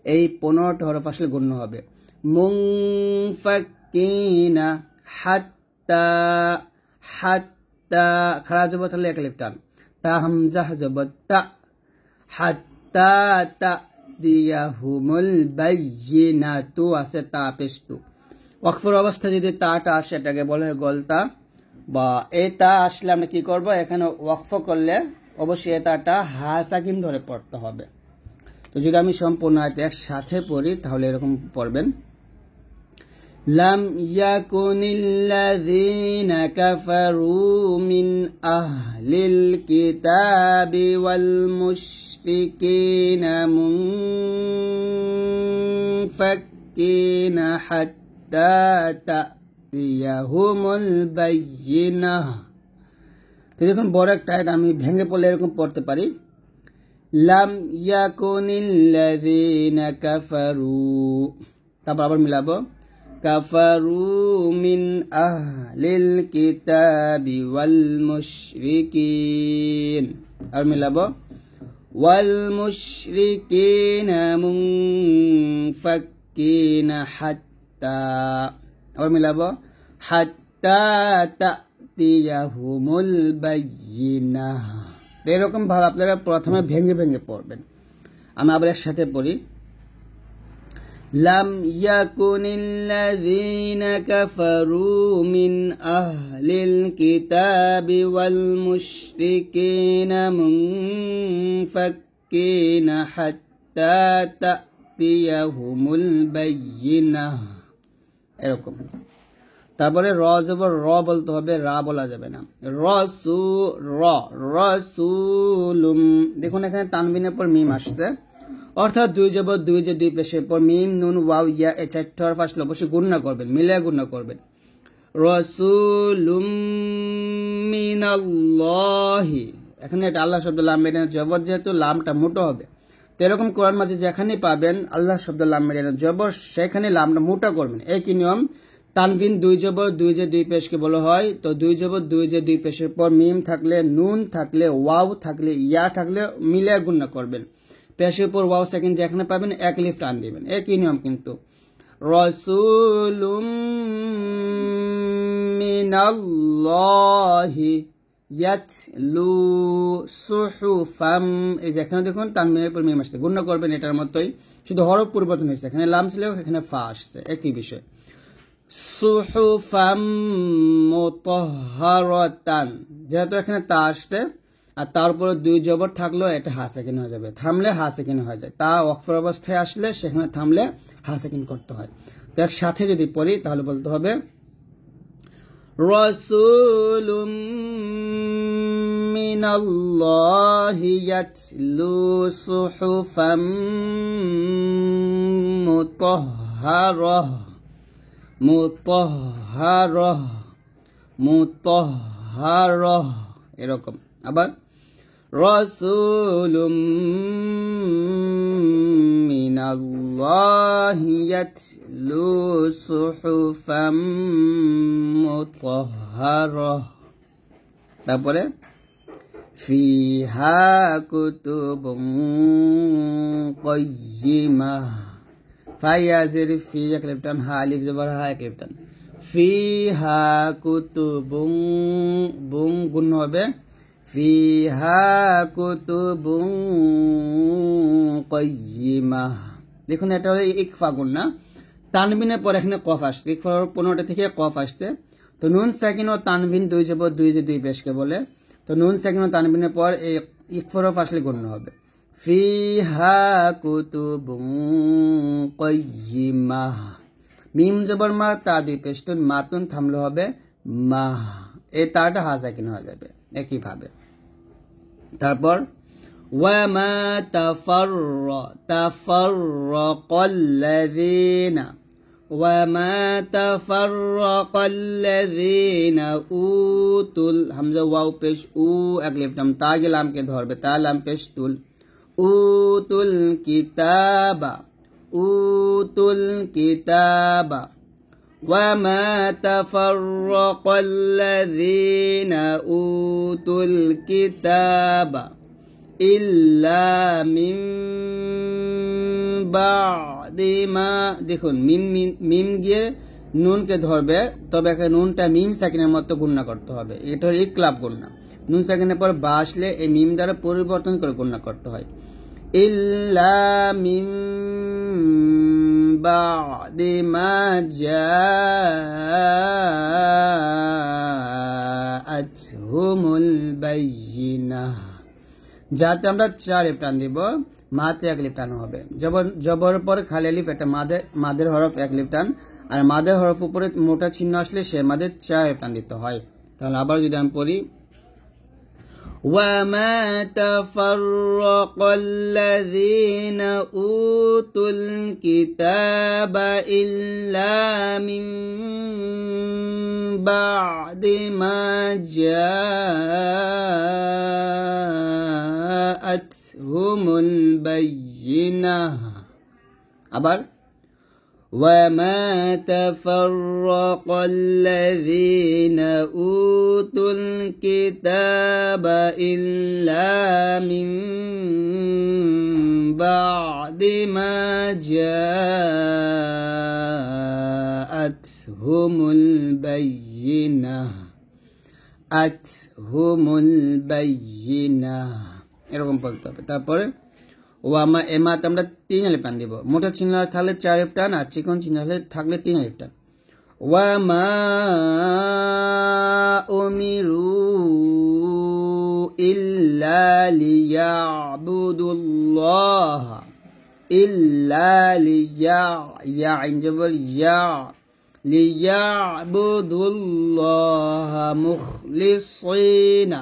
A: এই 15টা হরফ আসলে গুণ্য হবে মুনফাক্কিনা হাত্তা খারা জবর তাহলে এক লিফ টান তা হামজা জবর তা হাত্তা তা'তিয়াহুমুল বায়্যিনাতু আছে তা পেশতু ওয়াকফের অবস্থা যদি তাটা আসে এটাকে বলে হয় গলতা বা এই তা আসলে আমরা কি করব এখানে ওয়াকফ করলে অবশ্যই এই তাটা হা সাকিন ধরে পড়তে হবে তো যদি আমি সম্পূর্ণ আয়াত একসাথে পড়ি তাহলে এরকম পড়বেন লাম ইয়াকুনিল্লাযীনা কাফারু মিন আহলিল কিতাবি ওয়াল মুশরিকিনা মুনফাক্কিনা হাত্তা তা'তিয়াহুমুল বায়্যিনাহ তো দেখুন বড় একটা আয়াত আমি ভেঙে পড়লে এরকম পড়তে পারি লাম ইয়াকুনিল্লাযীনা কাফারু তারপর আবার মিলাবো কাফারু মিন আহলিল কিতাবি ওয়াল মুশরিকিন আর মিলাবো ওয়াল মুশরিকিনা মুনফাক্কিনা হাত্তা আবার মিলাবো হাত্তা তা'তিয়াহুমুল বায়্যিনাহ এরকম ভাবে আপনারা প্রথমে ভেঙে ভেঙে পড়বেন আমি আবার একসাথে পড়ি লাম ইয়াকুনিল্লাযীনা কাফারু মিন আহলিল কিতাবি ওয়াল মুশরিকিনা মুনফাক্কিনা হাত্তা তা'তিয়াহুমুল বায়্যিনাহ এরকম তারপরে র জবর র বলতে হবে রা বলা যাবে না রাসূলুম দেখুন এখানে তানবিনের পর মিম আসছে অর্থাৎ দুই জবর দুই যে দুই পেশের পর মিম নুন ওয়াও ইয়া এই চারটি হরফ আসলে অবশ্যই গুণনা করবেন মিলিয়ে গুণনা করবেন রাসূলুম মিনাল্লাহি এখানে এটা আল্লাহ শব্দ লাম মেরিয়ান জবর যেহেতু লামটা মোটা হবে তো এরকম কোরআন মাঝে যেখানে পাবেন আল্লাহ শব্দ লাম মেরিয়ান জবর সেখানে লামটা মোটা করবেন একই নিয়ম তানভিন দুই জবর দুই যে দুই পেশকে বলা হয় তো দুই জবর দুই যে দুই পেশের পর মিম থাকলে নুন থাকলে ওয়াও থাকলে ইয়া থাকলে মিলিয়ে গুণনা করবেন পেশের পর ওয়াও সেকেন্ড যেখানে পাবেন এক লিফ টান দিবেন একই নিয়ম কিন্তু রাসূলুম মিনাল্লাহি ইয়াতলু সুহুফাম এই যেখানে দেখুন তানবিনের পর মিম আসছে গুণনা করবেন এটার মতোই শুধু হরফ পরিবর্তন হয়েছে এখানে লাম ছিল এখানে ফা আসছে একই বিষয় সুহুফাম মুতাহহারাতান যেহেতু এখানে তা আসছে আর তার উপরে দুই জবর থাকলেও এটা হা সেকেন্ড হয়ে যাবে থামলে হা সেকেন্ড হয়ে যায় তা ওয়াকফের অবস্থায় আসলে সেখানে থামলে হা সেকেন্ড করতে হয় তো একসাথে যদি পড়ি তাহলে বলতে হবে রাসূলুম মিনাল্লাহি ইয়াতলু সুহুফাম মুতাহহারাহ এরকম আবার রাসূলুম মিনাল্লাহি ইয়াতলু সুহুফাম মুতাহহারাহ তারপরে ফিহা কুতুবুন কাইয়িমাহ ফায়াজির ফি এক লিফ টান হা আলিফ জবর হা এক লিফ টান ফিহা কুতুবুন বুং গুণ হবে ফিহা কুতুবুন কাইয়িমাহ। দেখুন এটা হলো ইকফা গুণ না, তানবিনের পর এখানে কফ আসছে, ইকফার 15টা থেকে কফ আসছে। তো নুন সাকিন ও তানবিন দুই জবর দুই যে দুই পেশকে বলে। তো নুন সাকিন ও তানবিনের পর এই ইকফার আসলে গণ্য হবে। ফিহা কুতুবুন কাইয়িমাহ। মিম জবর মা, তা দুই পেশটুন, মাতুন থামলে হবে মাহ, এই তাটা হা সাকিন হয়ে যাবে একইভাবে। তারপর ওয়ামা তাফাররাকাল্লাযীনা ওয়ামা তাফাররাকাল্লাযীনা উতুল হামজা ওয়াও পেশ উ এক লিফ লাম, তা লামকে ধরবে, তা লাম পেশ তুল, উতুল কিতাবা ওয়ামা তাফাররাকাল্লাযীনা উতুল কিতাবা ইল্লা মিন বা'দি মা। দেখুন মিম গিয়ে নুনকে ধরবে, তবে এখানে নুনটা মিম সাকিনের মতো গুণনা করতে হবে, এটা হলো ইকলাব গুণনা। নুন সাকিনের পর বা আসলে এই মিম দ্বারা পরিবর্তন করে গুণনা করতে হয়। ইল্লা মিন বা'দি মা জাআতহুমুল বায়্যিনাহ। যাতে আমরা 4 লিফ টান দিব, মাতে 1 লিফ টান হবে। জবর পর খালি আলিফ, এটা মাদের হরফ 1 লিফ টান, আর মাদের হরফ উপরে মোটা চিহ্ন আসলে সে মাদের 4 লিফ টান দিতে হয়। তাহলে আবার যদি আমি পড়ি ওয়ামা তাফাররাকাল্লাযীনা উতুল কিতাবা ইল্লা মিন বা'দি মা জাআতহুমুল বায়্যিনাহ। আবার ওয়ামা তাফাররাকাল্লাযীনা উতুল কিতাবা ইল্লা মিন বা'দি মা জাআতহুমুল বায়্যিনাহ এরকম বলতে হবে। তারপরে ওয়ামা এমাতে আমরা 3 আলিফ টান দিব, মোটা চিহ্ন থাকলে 4 আলিফ টান, আর চিকন চিহ্ন থাকলে 3 আলিফ টান। ওয়ামা উমিরু ইল্লা লিয়াবুদুল্লাহ ইল্লা লিয়া আইন জবর ইয়া লিয়াবুদুল্লাহ মুখলিসিনা,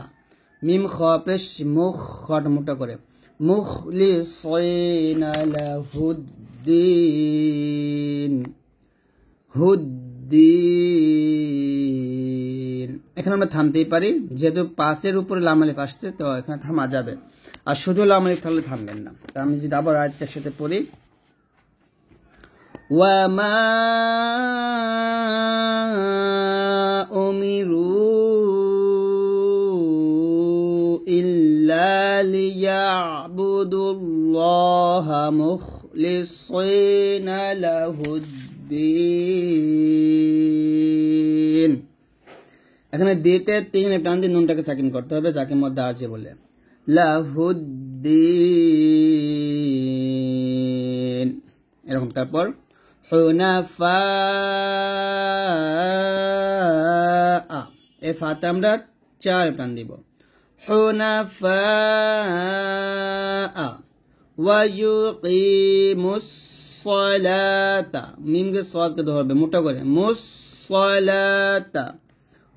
A: মিম খ পেশ মুখ খট মোটা করে, মুখলিসিনা লাহুদ্দিন হুদ্দিন। এখানে আমরা থামতেই পারি, যেহেতু পাশের উপরে লাম আলিফ আসছে, তো এখানে থামা যাবে, আর শুধু লাম আলিফ থাকলে থামবেন না। তো আমি যদি আবার আরেকটার সাথে পড়ি ওয়ামা উমিরু ইল্লা লিয়াবুদুল্লাহা মুখলিসিনা লাহুদ্দিন। এখানে দিতে 3 আলিফ টান দিয়ে নুনটাকে সাকিন করতে হবে, যাকে মধ্যে আছে বলে লাহুদ্দিন এরকম। তারপর হুনাফা, এই ফাতে আমরা 4 আলিফ টান দিব, হুনাফা ওয়া ইউকিমুস সালাতা, মিমকে সাদকে ধরবে মোটা করে, মুসসালাতা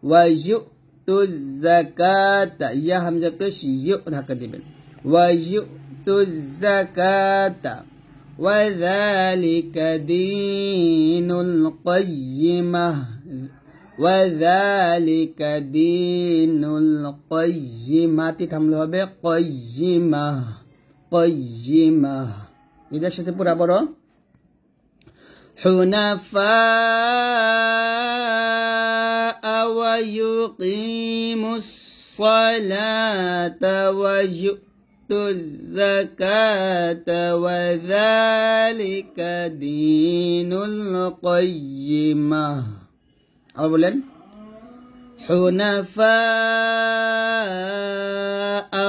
A: ওয়া ইউতুজ যাকাতা, ইয়া হামজা পেশ ইউ ধাক্কা দিবেন, ওয়া ইউতুজ যাকাতা ওয়া যালিকা দীনুল কাইয়িমাহ ওয়া যালিকা দীনুল কাইয়িমাতি থামলে হবে কাইয়িমাহ কাইয়িমাহ। এটার সাথে পুরো আবার হুনাফা ওয়া ইউকিমুস সালাতা ওয়া ইউতুজ যাকাতা ওয়া যালিকা দীনুল কাইয়িমাহ আবার বলেন হুনাফা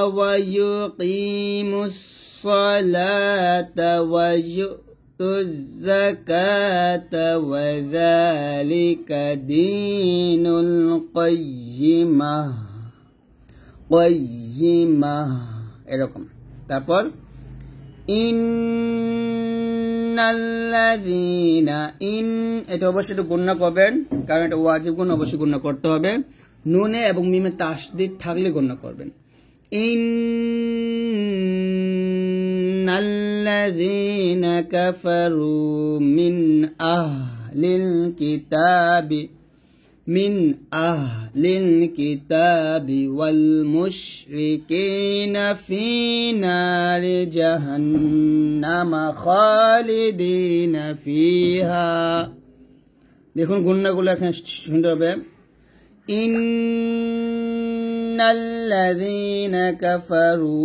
A: ওয়া ইউকিমুস সালাতা ওয়া ইউতুজ যাকাতা ওয়া যালিকা দীনুল কাইয়্যিমাহ এরকম। তারপর ইন্নাল্লাযীনা এটা অবশ্যই একটু গুণনা করবেন, কারণ এটা ওয়াজিব গুণ, অবশ্যই গুণনা করতে হবে। নুনে এবং মিমে তাসদীদ থাকলে গুণনা করবেন। ইন্নাল্লাযীনা কাফারু মিন আহলিল কিতাবি ওয়াল মুশরিকিনা ফি নারি জাহান্নামা খালিদিনা ফিহা। দেখুন গুণনাগুলো এখানে সুন্দর হবে। ইন্নাল্লাযীনা কাফারু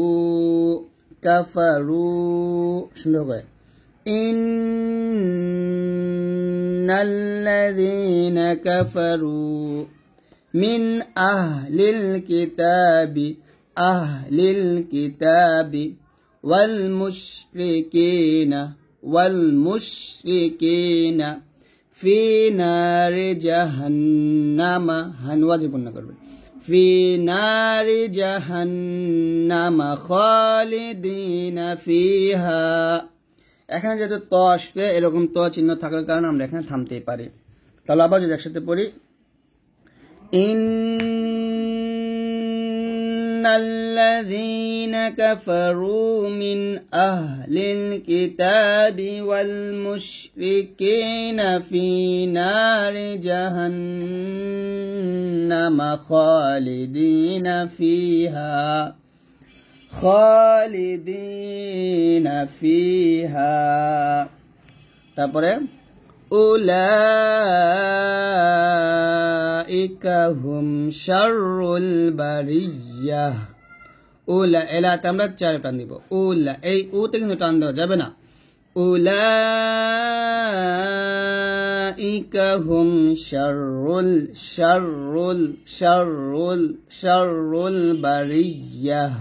A: সুন্দর করে ইন্নাল্লাযীনা কাফারু মিন আহলিল কিতাবি ওয়াল মুশরিকিনা ফি নারি জাহান্নামা ওয়াজিব গুণনা করবেন ফি নারি জাহান্নামা খালিদিনা ফিহা। এখানে যেহেতু ত আসছে, এরকম ত চিহ্ন থাকার কারণে আমরা এখানে থামতেই পারি। তাহলে আবার যদি একসাথে পড়ি ইন্নাল্লাযীনা কাফারু মিন আহলিল কিতাবি ওয়াল মুশরিকিনা ফি নারি জাহান্নামা খালিদিনা ফিহা। তারপরে উলাইকা হুম শাররুল বারিয়াহ। এলাতে আমরা 4 টান দিব। এই উতে কিন্তু টান দেওয়া যাবে না। উলাইকা হুম শাররুল বারিয়াহ।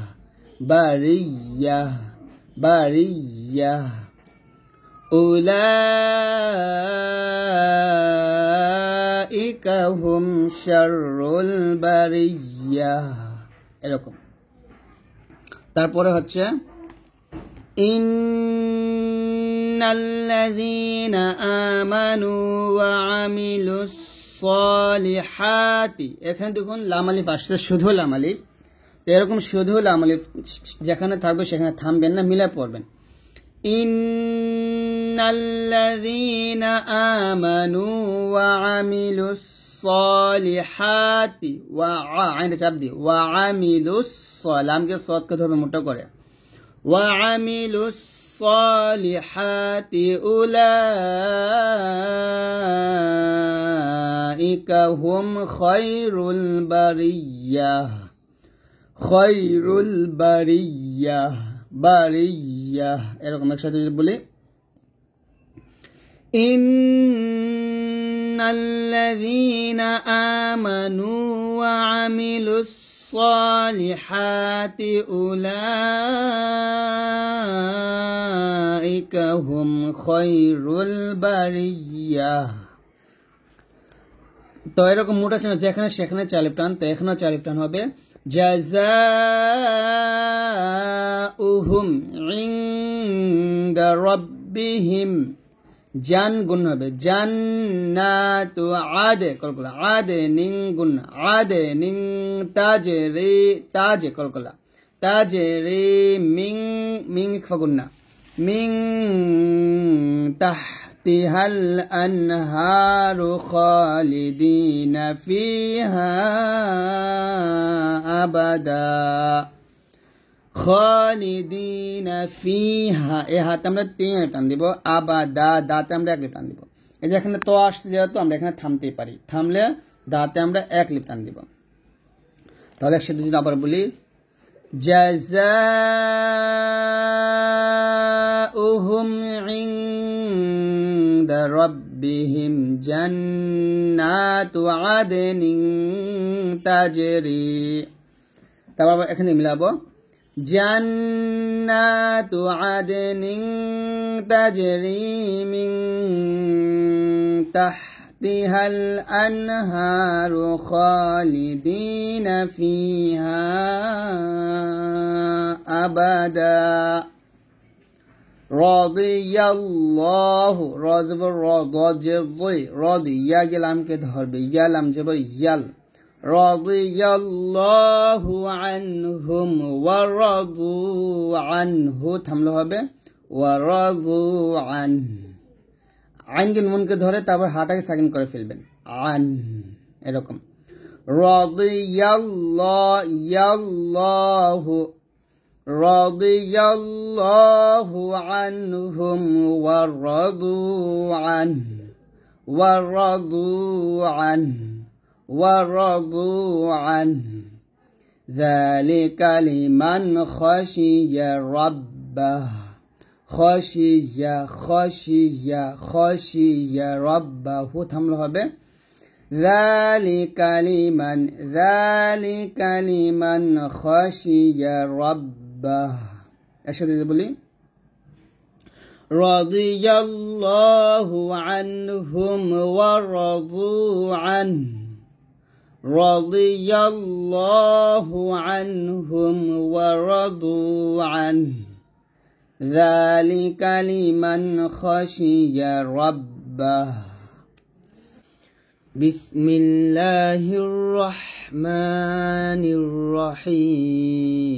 A: উলাইকা হুম শাররুল বারিয়াহ এরকম। তারপরে হচ্ছে ইন্নাল্লাযীনা আমানু ওয়া আমিলুস সালিহাতি। এখানে দেখুন লাম আলিফ আসছে, শুধু লাম আলিফ। তো এরকম শুধু লাম আলিফ যেখানে থাকবে সেখানে থামবেন না, মিলে পড়বেন। ইন্নাল্লাযীনা আমানু ওয়া আমিলুস সালিহাতি আইনটা চাপ দিয়ে ওয়া আমিলুস লামকে সদকে ধরবে মোটা করে ওয়া আমিলুস সালিহাতি উলাইকা হুম খায়রুল বারিয়াহ এরকম একসাথে যদি বলি ইন্নাল্লাযীনা আমানু ওয়া আমিলুস সালিহাতি উলাইকা হুম খায়রুল বারিয়াহ। তো এরকম মোটা ছিল যেখানে সেখানে 4 আলিফ টান, তো এখানেও 4 আলিফ টান হবে। জাযাউহুম ইনদা রাব্বিহিম জান গুণ হবে জান্নাতু আদে কলকলা আদে নিং গুণ আদে নিং তাজে কলকলা তাজে মিং ফাগুন্না মিং তাহতিহাল আনহারু খালিদিনা ফিহা আবাদা খালিদিনা ফিহা। এই হাতে আমরা 3 টান দিব, আবাদা দাতে আমরা 1 লিপ টান দিব। এই যে এখানে তো আসছে যেহেতু আমরা এখানে থামতেই পারি, থামলে দাতে আমরা 1 লিপ টান দিব। তাহলে একসাথে যদি আবার বলি জাযাউহুম ইনদা রাব্বিহিম বিহিম জান্নাতু আদনিন তাজরি। তারপর এখানে মিলাবো জান্নাতু আদনিন তাজরি মিন তাহতিহাল আনহারু খালিদিনা ফিহা আবাদা। রাদিয়াল্লাহু রাজবর রাদজবই রাদি ইয়া গেলামকে ধরবে ইয়ালাম যাব ইয়াল রাদিয়াল্লাহু আনহুম ওয়া রাদু আনহু থামলো হবে ওয়া রাদু আন আইনকে নুনকে ধরে তারপর হাটাকে সাকিন করে ফেলবেন আন এরকম রাদিয়াল্লাহু রাদিয়াল্লাহু আনহুম ওয়া রাদু আন ওয়া রাদু আন ওয়া রাদু আন যালিকা লিমান খাশিয়া রাব্বাহ খাশিয়া খাশিয়া খাশিয়া রাব্বাহু থামলো হবে যালিকা লিমান খাশিয়া রাব্বাহ। একসাথে বলি রাদিয়াল্লাহু আনহুম ওয়া রাদু আন রাদিয়াল্লাহু আনহুম ওয়া রাদু আন যালিকা লিমান খাশিয়া রাব্বাহ। বিসমিল্লাহির রহমানির রহিম।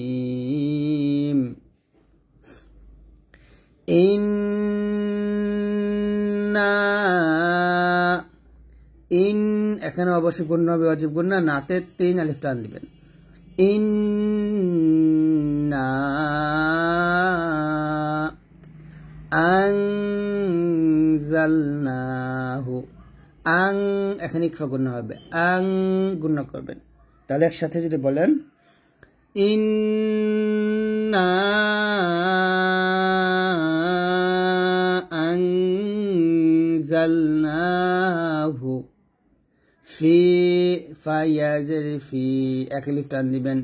A: এখানে অবশ্যই গুণ হবে ওয়াজিব গুণ না, নাতে 3 আলিফ টান দিবেন। ইন্না আনজালনাহু আং এখানে ইকফা গুণ হবে আং গুণ করবেন। তাহলে একসাথে যদি বলেন ইন্না আনজালনাহু ফি ফায়াজির ফি এক আলিফ টান দিবেন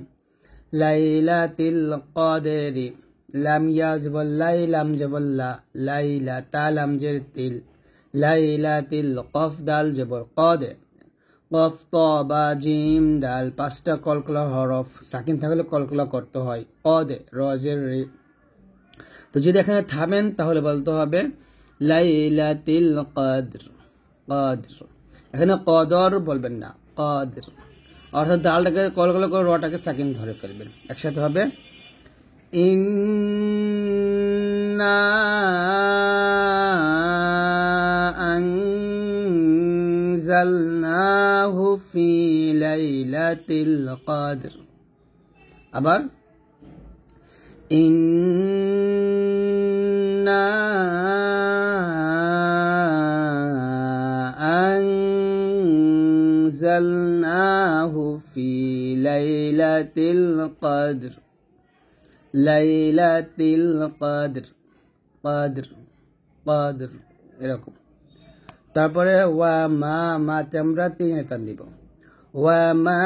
A: লাইলাতিল কদরি লাম ইয়াজবল লাইলাম জবল্লা লাইলা তালাম জের তিল লাইলাতিল কফ দাল জবর কদ কফ ত বা জিম দাল 5টা কলকলা হরফ সাকিন থাকলে কলকলা করতে হয় কদ রজের রে। তো যদি এখানে থামেন তাহলে বলতে হবে লাইলাতিল কদর কদর। এখানে কদর বলবেন না কদর, অর্থাৎ দালটাকে কলকলা করে রটাকে সাকিন ধরে ফেলবেন। একসাথে হবে ইন্না আনজালনাহু ফি লাইলাতিল কদর। আবার ইন্না আনজালনাহু ফি লাইলাতিল কদর লাইলাতিল কদর কদর কদর এরকম। তারপরে ওয়া মা মাতে আমরা 3 টান দিব ওয়া মা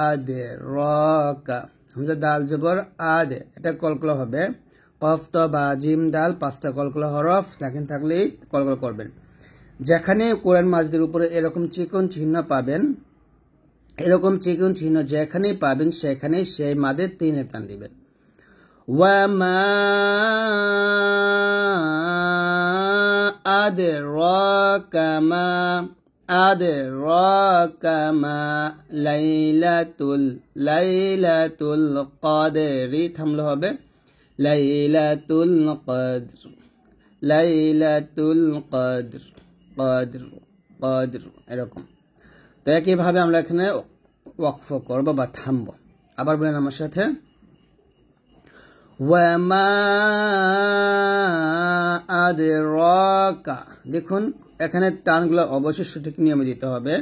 A: আদরাকা হামজা দাল জবর আদ এটা কলকলা হবে কফ ত বা জিম দাল 5টা কলকলা হরফ সাকিন থাকলে কলকলা করবেন। যেখানে কোরআন মাজিদের উপরে এরকম চিকন চিহ্ন পাবেন, এরকম চিকন চিহ্ন যেখানে পাবেন সেখানে সেই মাদের 3 টান দিবেন। ওয়া মা আদরাকা মা আদরাকা মা লাইলাতুল কদরি থামলো হবে লাইলাতুল কদর লাইলাতুল কদর কদর কদর এরকম। তো একইভাবে আমরা এখানে ওয়াকফ করব বা থামব। আবার বলেন আমার সাথে ওয়া মা আদরাকা। দেখুন এখানে টানগুলো অবশ্যই সঠিক নিয়মে দিতে হবে।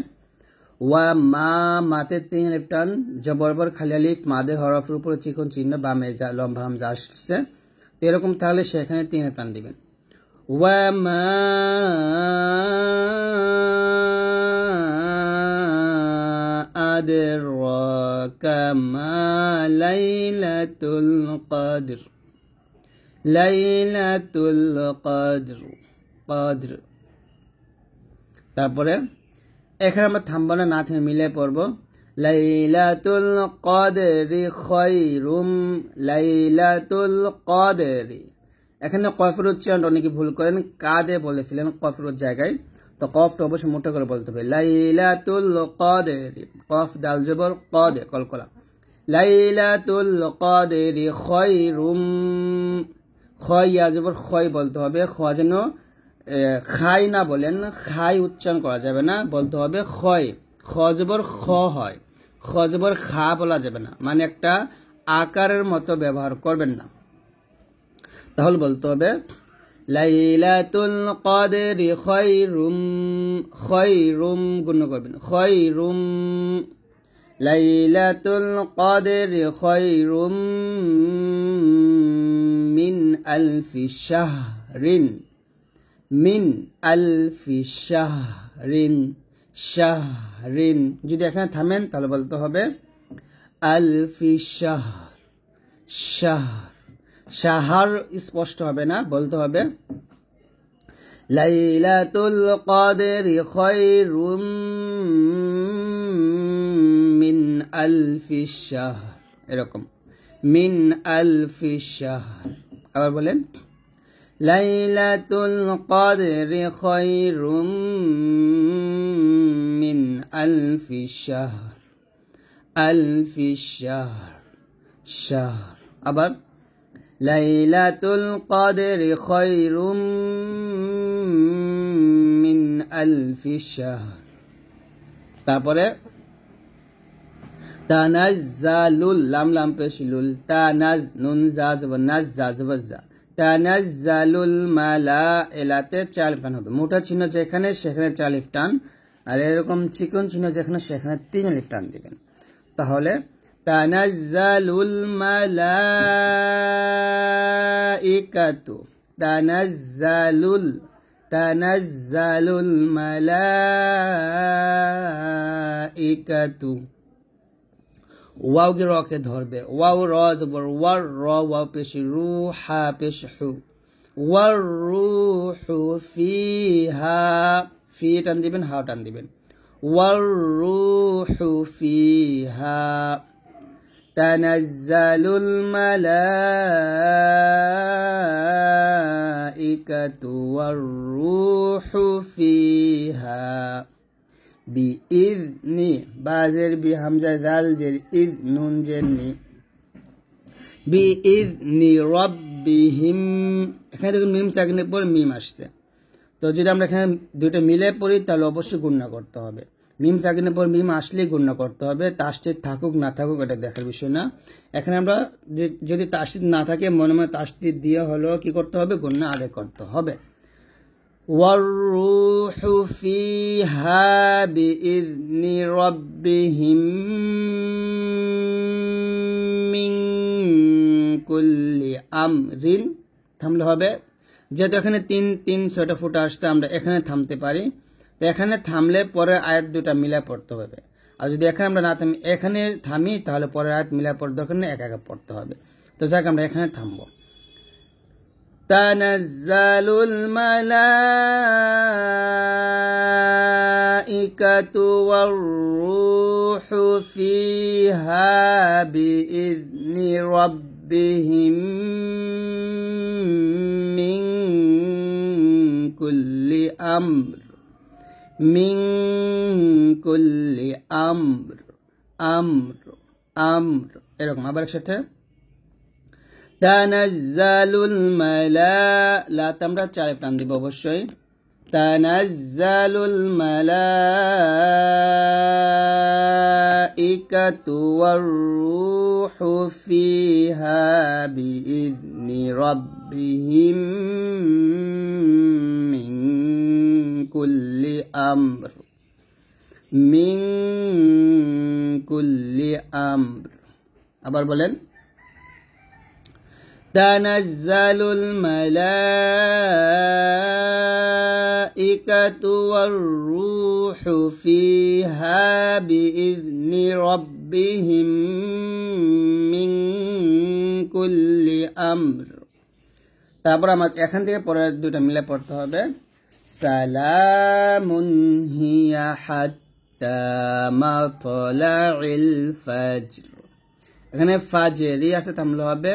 A: ওয়া মা মাতে 3 আলিফ টান জবরবর খালি আলিফ মাদের হরফের উপরে চিকন চিহ্ন বামে যা লম্বা হামজা আসছে এরকম তাহলে সেখানে 3 টান দিবেন। وما أدراك ما ليلة القدر লাইলাতুল কদর। তারপরে এখানে আমরা থামবো না, না থেমে মিলে পড়বো। লাইলাতুল কদরি খায়রুম, লাইলাতুল কদরি। এখানে কফের উচ্চারণ অনেকে ভুল করেন, কাদে বলে ফেলেন কফের জায়গায়, তো কফটা অবশ্যই মোটা করে বলতে হবে। লাইলাতুল কদরি, কফ দাল জবর কদে কলকলা। লাইলাতুল কদরি খায়রুম, খয় আজবর খয় বলতে হবে, খ যেন খাই না বলেন, খাই উচ্চারণ করা যাবে না, বলতে হবে খয়। খ জবর খ হয়, খ জবর খা বলা যাবে না, মানে একটা আকারের মতো ব্যবহার করবেন না। তাহলে বলতে হবে লাইলাতুল কদরি খায়রুম, খায়রুম গুণ করবেন, খায়রুম। লাইলাতুল কদরি খায়রুম মিন আলফি শাহরিন, মিন আলফি শাহরিন, শাহরিন। যদি এখানে থামেন তাহলে বলতে হবে আলফি শাহর, শাহর। শাহর স্পষ্ট হবে না, বলতে হবে লাইলাতুল কদরি খায়রুম মিন আলফি শাহর, এরকম মিন আলফি শাহর। আবার বলেন লাইলাতুল কদরি খায়রুম মিন আলফি শাহর, আলফি শাহর, শাহর। আবার লাইলাতুল কদরি খায়রুম মিন আলফি শাহর। তারপরে তানাজ্জালুল, লাম লাম পেশিলুল, তানাজ নুন জাজ ওয়া নাজ জাজ ওয়া, তানাজ্জালুল মালাইকাতে 4 আলিফ টান হবে। মোটা চিহ্ন যেখানে সেখানে 4 আলিফ টান, আর এরকম চিকন চিহ্ন যেখানে সেখানে 3 আলিফ টান দিবেন। তাহলে তানাজ্জালুল মালাইকাতু, তানাজ্জালুল, তানাজ্জালুল মালাইকাতু। ওয়াও কে রকে ধরবে, ওয়াও র জবর ওয়ার, র ওয়াও পেশ রু, হা পেশ হু, ওয়ার রূহু ফিহা, ফি টান দিবেন, হা টান দিবেন, ওয়ার রূহু ফিহা। তানাজ্জালুল মালাইকাতু ওয়ার রূহু ফিহা বিইذনি, বাজের বি, হামজা জাল জের, ইদ নুন জের নি, বিইذনি রাব্বিহিম। এখানে দেখুন মিম সাকিনের পর মিম আসছে, তো যদি আমরা এখানে দুইটা মিলে পড়ি তাহলে অবশ্যই গুণনা করতে হবে। মিম সাকিনের পর মিম আসলেই গুণনা করতে হবে, তাসদীদ থাকুক না থাকুক এটা দেখার বিষয় না। এখানে আমরা যদি তাসদীদ না থাকে মনে মনে তাসদীদ দিয়ে হলো কি করতে হবে, গুণনা আদায় করতে হবে। والروح فيها بإذن ربهم من كل أمر। থামলে হবে, যেহেতু এখানে 3-6টা ফুটা আসছে আমরা এখানে থামতে পারি, তো এখানে থামলে পরের আয়াত দুটা মিলা পড়তে হবে। আর যদি এখানে আমরা না থামি, এখানে থামি, তাহলে পরের আয়াত মিলা পড়তে দরকার নেই, একা একা পড়তে হবে। তো যাক আমরা এখানে থামবো। তানাজ্জালুল মালাইকাতু ওয়ার রূহু ফিহা বিইذনি রাব্বিহিম মিন কুল্লি আমর, মিন কুল্লি আমর, আমর, আমর, এরকম। আবার একসাথে তানাজ্জালুল মালাইকাতু, আমরা 4 আলিফ টান দিব অবশ্যই। তানাজ্জালুল মালাইকাতু ওয়ার রূহু ফিহা বিইذনি রাব্বিহিম মিন কুল্লি আমর, মিন কুল্লি আমর। আবার বলেন তানাজ্জালুল মালাইকাতু ওয়ার রূহু ফিহা বিইذনি রাব্বিহিম মিন কুল্লি আমর। তারপর আমার এখান থেকে পরের দুটো মিলে পড়তে হবে, সালামুন হিয়া হাত্তা মাতলাইল ফাজর। এখানে ফাজরি আছে, থামলে হবে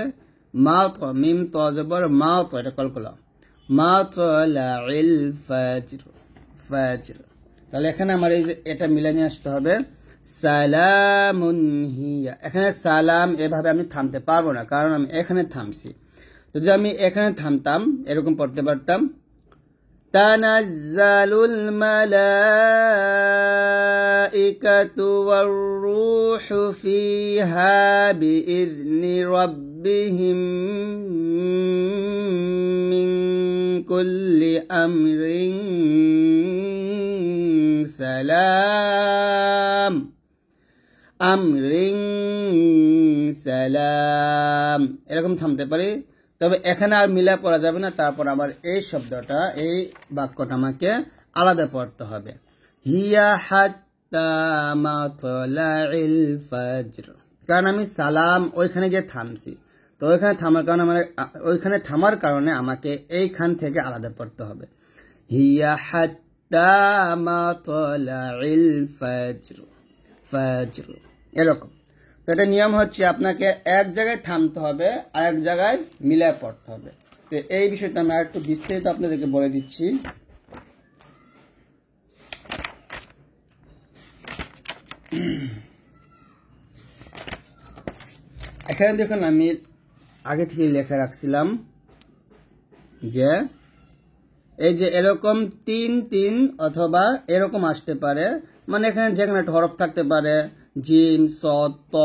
A: মা তো, মিম তো জবর মা তো, এটা কলকলা, মাতলাইল ফাজর, ফাজর। তাহলে এখানে আমার এই যে এটা মিলে নিয়ে আসতে হবে, সালামুন হিয়া। এখানে সালাম এভাবে আমি থামতে পারবো না, কারণ আমি এখানে থামছি। তো যদি আমি এখানে থামতাম, এরকম পড়তে পারতাম, তানাজ্জালুল মালাইকাতু ওয়ার রূহু ফিহা বিইذনি রাব্বিহিম মিন কুল্লি আমরিন সালাম, আমরিন সালাম, এরকম থামতে পারি। তবে এখানে আর মিলা পড়া যাবে না, তারপর আবার এই শব্দটা, এই বাক্যটা আমাকে আলাদা পড়তে হবে, হিয়া হাত্তা মাতলাইল ফাজর। কারণ আমি সালাম ওইখানে গিয়ে থামছি, তো ওইখানে থামার কারণে আমাকে এইখান থেকে আলাদা পড়তে হবে, হিয়া হাত্তা মাতলাইল ফাজর, ফাজর, এরকম। তো এটা নিয়ম হচ্ছে আপনাকে এক জায়গায় থামতে হবে আর এক জায়গায় মিলায় পড়তে হবে। তো এই বিষয়টা আমি আর একটু বিস্তারিত আপনাদেরকে বলে দিচ্ছি। এখানে দেখুন আমি আগে থেকে লেখা রাখছিলাম যে এই যে এরকম 3 অথবা এরকম আসতে পারে, মানে এখানে যেখানে একটা হরফ থাকতে পারে, জিম, সদ, ত,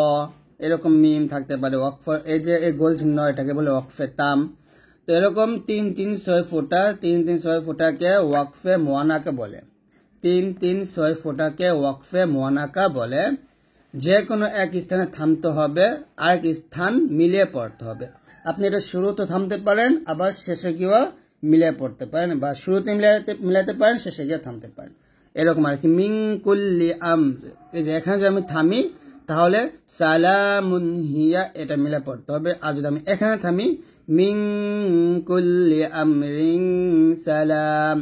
A: এরকম মিম থাকতে পারে, ওয়াকফ, এই যে এই গোল চিহ্ন এটাকে বলে ওয়াকফে তাম। তো এরকম 3-3-6 ফোঁটা, 3-3-6 ফোঁটাকে ওয়াকফে মুয়ানাকা বলে, 3-3-6 ফোঁটাকে ওয়াকফে মুয়ানাকা বলে। যে কোনো এক স্থানে থামতে হবে, আর এক স্থান মিলিয়ে পড়তে হবে। আপনি এটা শুরুতে থামতে পারেন, আবার শেষে গিয়েও মিলিয়ে পড়তে পারেন, বা শুরুতে মিলাতে পারেন, শেষে গিয়ে থামতে পারেন, এরকম আর কি। মিন কুল্লি আমর, এই যে এখানে যদি আমি থামি তাহলে সালামুন হিয়া এটা মিলে পড়তে হবে। আর যদি আমি এখানে থামি, মিন কুল্লি আমরিন সালাম,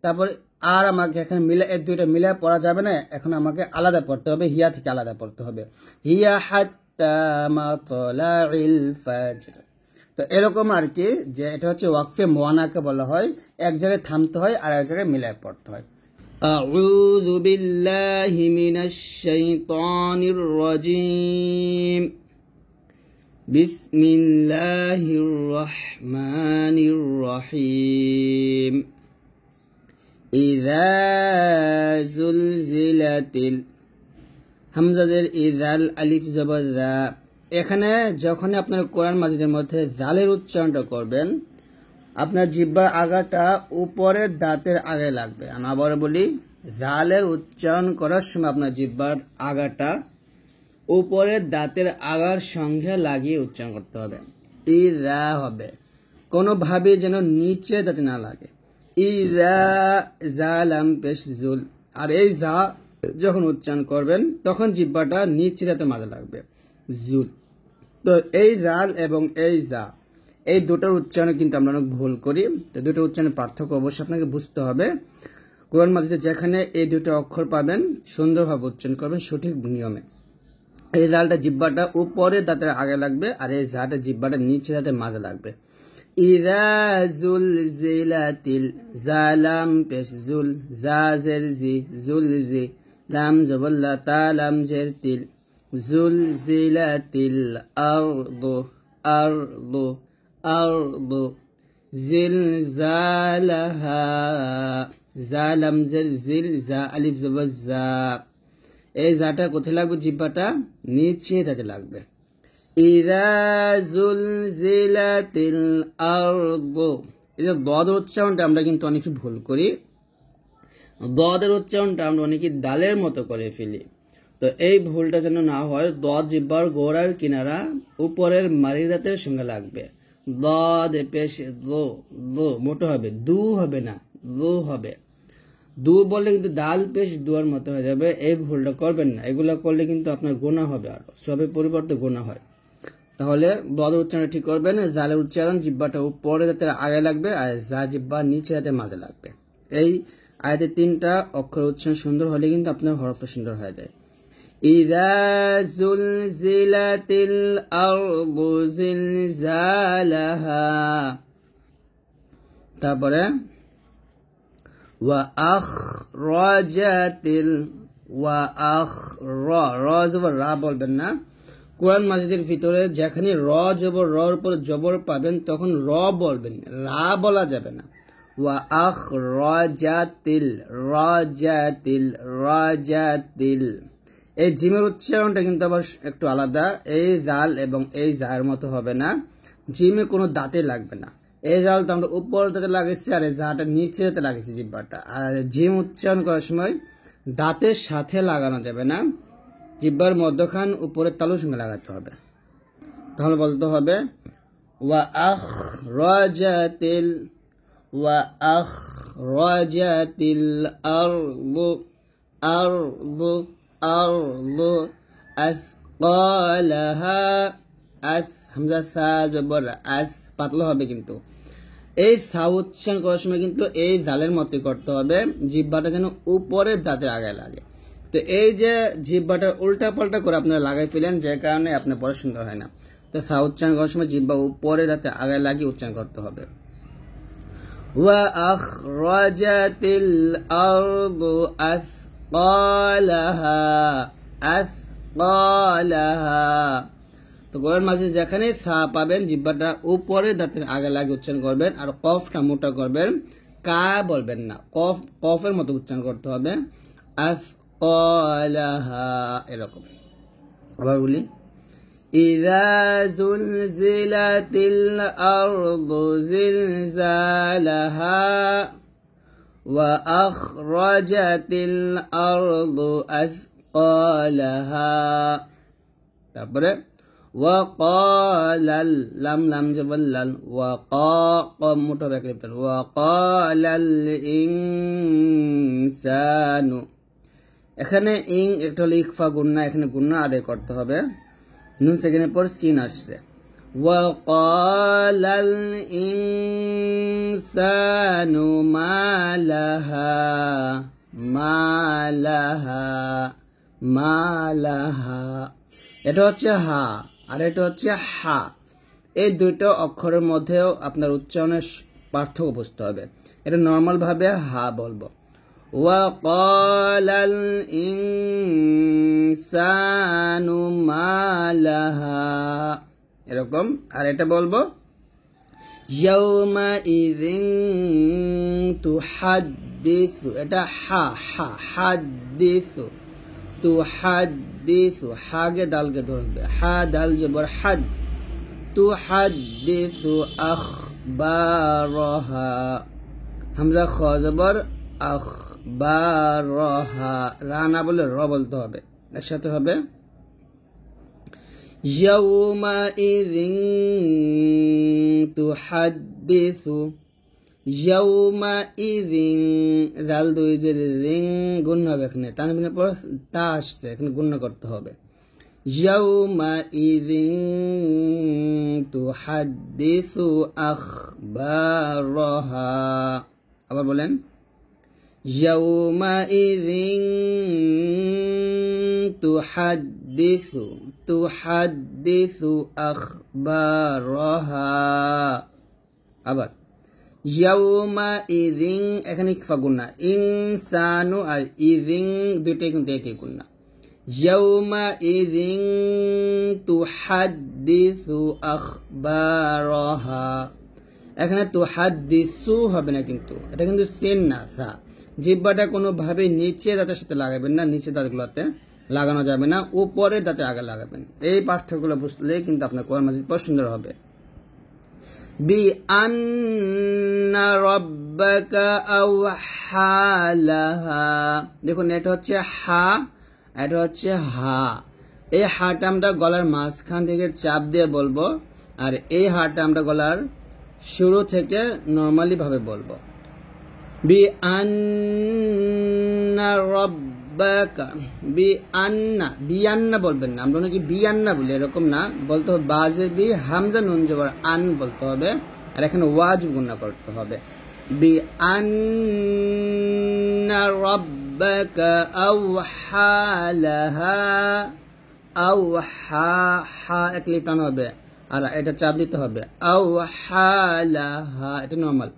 A: তারপর আর আমাকে এখানে মিলে এই দুইটা মিলে পড়া যাবে না, এখন আমাকে আলাদা পড়তে হবে, হিয়া থেকে আলাদা পড়তে হবে, হিয়া হাত্তা মাতলাইল ফাজর। তো এরকম আর কি, যে এটা হচ্ছে ওয়াকফে মুয়ানাকে বলা হয়, এক জায়গায় থামতে হয় আর এক জায়গায় মিলায় পড়তে হয়। আউযু বিল্লাহি মিনাশ শাইতানির রাজীম, বিসমিল্লাহির রহমানির রহিম, ইযা যুলজিলাতিল, হামজাদের ইযাল, আলিফ জবর যা। এখানে যখন আপনার কোরআন মাজিদের মধ্যে জালের উচ্চারণটা করবেন, আপনার জিহ্বার আগাটা উপরের দাঁতের আগে লাগবে। আমি আবার বলি, জালের উচ্চারণ করার সময় আপনার জিহ্বার আগাটা উপরের দাঁতের আগার সঙ্গে লাগিয়ে উচ্চারণ করতে হবে। ইযা হবে, কোনোভাবে যেন নিচে দাঁতে না লাগে। ইযা জালাম পেশ জুল, আর এই যা যখন উচ্চারণ করবেন তখন জিহ্বাটা নিচে দাঁতের মাঝে লাগবে, জুল। তো এই জাল এবং এই যা, এই দুটোর উচ্চারণে কিন্তু আমরা অনেক ভুল করি। তো দুটো উচ্চারণের পার্থক্য অবশ্যই আপনাকে বুঝতে হবে। কোরআন মাজিদে যেখানে এই দুটো অক্ষর পাবেন সুন্দরভাবে উচ্চারণ করবেন সঠিক নিয়মে। এই জালটা জিহ্বাটা উপরে দাঁতের আগে লাগবে, আর এই জাটা জিহ্বাটা নিচে দাঁতের মাঝে লাগবে। ইযা যুলজিলাতিল, জালাম পেশ জুল, জাজের জি, জুল জি, লাম জবল্লা তা, লাম জের তিল, যুলজিলাতিল আরদু, আরদু, আরদু, জিলজালাহা, জালাম জের জিল, জা আলিফ জবর জা। এই জাটা কোথায় লাগবে? জিহ্বাটা নিচে দাঁতে লাগবে। ইযা যুলজিলাতিল আরদু, এই যে দদের উচ্চারণটা আমরা কিন্তু অনেকে ভুল করি, দদের উচ্চারণটা আমরা অনেকে দালের মতো করে ফেলি। তো এই ভুলটা যেন না হয়, দদ জিহ্বার গোড়ার কিনারা উপরের মারি দাঁতের সঙ্গে লাগবে, দাদ পেশ দো, দো মোটা হবে, দু হবে না, দো হবে। দু বললে কিন্তু দাল পেশ দুয়ার মতো হয়ে যাবে, এই ভুলটা করবেন না। এগুলো করলে কিন্তু আপনার গোনা হবে, আরো সবের পরিবর্তে গোনা হয়। তাহলে দদের উচ্চারণ ঠিক করবেন। জালের উচ্চারণ জিব্বাটা উপরে দাঁতের আগে লাগবে, আর যা জিব্বা নিচে দাঁতের মাঝে লাগবে। এই আয়াতে 3টা অক্ষর উচ্চারণ সুন্দর হলে কিন্তু আপনার হরফটা সুন্দর হয়ে যায়। ইযা জুলজিলাতিল আরদু জিলজালাহা, তারপরে ওয়া আখরাজাতিল, ওয়া রা বলবেন না। কোরআন মাজিদের ভিতরে যেখানে র জবর রর উপর জবর পাবেন তখন র বলবেন, রা বলা যাবে না। ওয়া আখরাজাতিল, রাজাতিল, রাজাতিল। এই জিমের উচ্চারণটা কিন্তু আবার একটু আলাদা। এই জাল এবং এই জায়ের মতো হবে না। জিমে কোনো দাঁতে লাগবে না। এই জাল তো আমরা উপর দাঁতে লাগাইছি, আর এই জাটা নিচে দাঁতে লাগাইছি জিব্বাটা। আর জিম উচ্চারণ করার সময় দাঁতের সাথে লাগানো যাবে না, জিব্বার মধ্যখান উপরের তালুর সঙ্গে লাগাতে হবে। তাহলে বলতে হবে ওয়া আখরাজাতিল, ওয়া আখরাজাতিল আরদু, আরদু, আরদু আসকালাহা, আস হামজা সা জবর আস পাতলা হবে, কিন্তু এই সা উচ্চারণ করার সময় কিন্তু এই জালের মতোই করতে হবে, জিহ্বাটা যেন উপরের দাঁতের আগে লাগে। তো এই যে জিহ্বাটা উল্টা পাল্টা করে আপনারা লাগাই ফেলেন, যে কারণে আপনার পরে সুন্দর হয় না। তো সা উচ্চারণ করার সময় জিহ্বা উপরে দাঁতে আগে লাগিয়ে উচ্চারণ করতে হবে। ওয়া আখরাজাতিল আরদু আসকালাহা, আসকালাহা। তো গলার মাঝে যেখানে সা পাবেন জিহ্বাটা উপরে দাঁতের আগে লাগিয়ে উচ্চারণ করবেন, আর কফটা মোটা করবেন, কা বলবেন না, কফের মতো উচ্চারণ করতে হবে, আসকালাহা এরকম। আবার বলি, ইযা জুলজিলাতিল আরদু জিলজালাহা ওয়া আখরাজাতিল আরদু আসকালাহা। তারপরে ওয়াকালাল, লাম লাম জবর লাল, ওয়াকা মোটা ব্যাকলিপ্টাল, ওয়াকালাল ইনসানু। এখানে ইং একটা হলো ইকফা গুন্না, এখানে গুন্না আদায় করতে হবে। নুন সেকেন্ডের পর সিন আসছে। ওয়াকালাল ইনসানু মালাহা, মালাহা, মালাহা। এটা হচ্ছে হা, আর এটা হচ্ছে হা। এই দুইটা অক্ষরের মধ্যেও আপনার উচ্চারণের পার্থক্য বুঝতে হবে। এটা নর্মাল ভাবে হা বলবো, ওয়াকালাল ইনসানু মালাহা এরকম। আর এটা বলবো ইয়াউমাইযিন তুহাদ্দিসু, এটা হা, হা হাদ্দিসু, তুহাদ্দিসু, হাগে দালকে ধরবে, হা দাল জবর হাদ, তুহাদ্দিসু আখবারহা, হামজা খ জবর আখবারহা, রা না বলে র বলতে হবে, এর সাথে হবে ইয়াউমাইযিন তুহাদ্দিসু, ইয়াউমাইযিন, জাল দুই যে রিং গুণ হবে, এখানে তানবিনের পর তা আসছে, এখানে গুণ করতে হবে। ইয়াউমাইযিন তুহাদ্দিসু আখবারহা। আবার বলেন, ইয়াউমাইযিন তুহাদ্দিসু, তুহাদ্দিসু আখবারহা। আবার ইয়াউমাইযিন, এখানে ইকফা গুন্না, ইনসানু আর ইযিন দুইটাই কিন্তু একই গুন্না। ইয়াউমাইযিন তুহাদ্দিসু আখবারহা, এখানে তুহাদ্দিসু হবে না, কিন্তু এটা কিন্তু সিন না, সা। জিহ্বাটা কোনোভাবে নিচে দাঁতের সাথে লাগাবেন না, নিচে দাঁতগুলোতে লাগানো যাবে না, উপরে দাঁতে আগে লাগাবেন। এই পার্থক্যগুলো বুঝলে কিন্তু আপনার কোরআন মাজিদ পড়া সুন্দর হবে। বি আন্না রাব্বাকা আওহা লাহা, দেখুন এটা হচ্ছে হা, এটা হচ্ছে হা। এই হাটা আমরা গলার মাঝখান থেকে চাপ দিয়ে বলবো, আর এই হাটা আমরা গলার শুরু থেকে নর্মালি ভাবে বলবো। বি আন্না রব্বাকা, বি আন্না বলবেন না, আমরা নাকি বি আন্না বলি, এরকম না, বলতে হবে বাজের বি, হামজা নুন জবর আন বলতে হবে, আর এখানে ওয়াজ গুণা করতে হবে। বি আন্না রব্বাকা আওহা লাহা, আওহা, হা এক লিপ টান হবে, আর এটা চাপ দিতে হবে, আওহা লাহা, এটা নরমাল।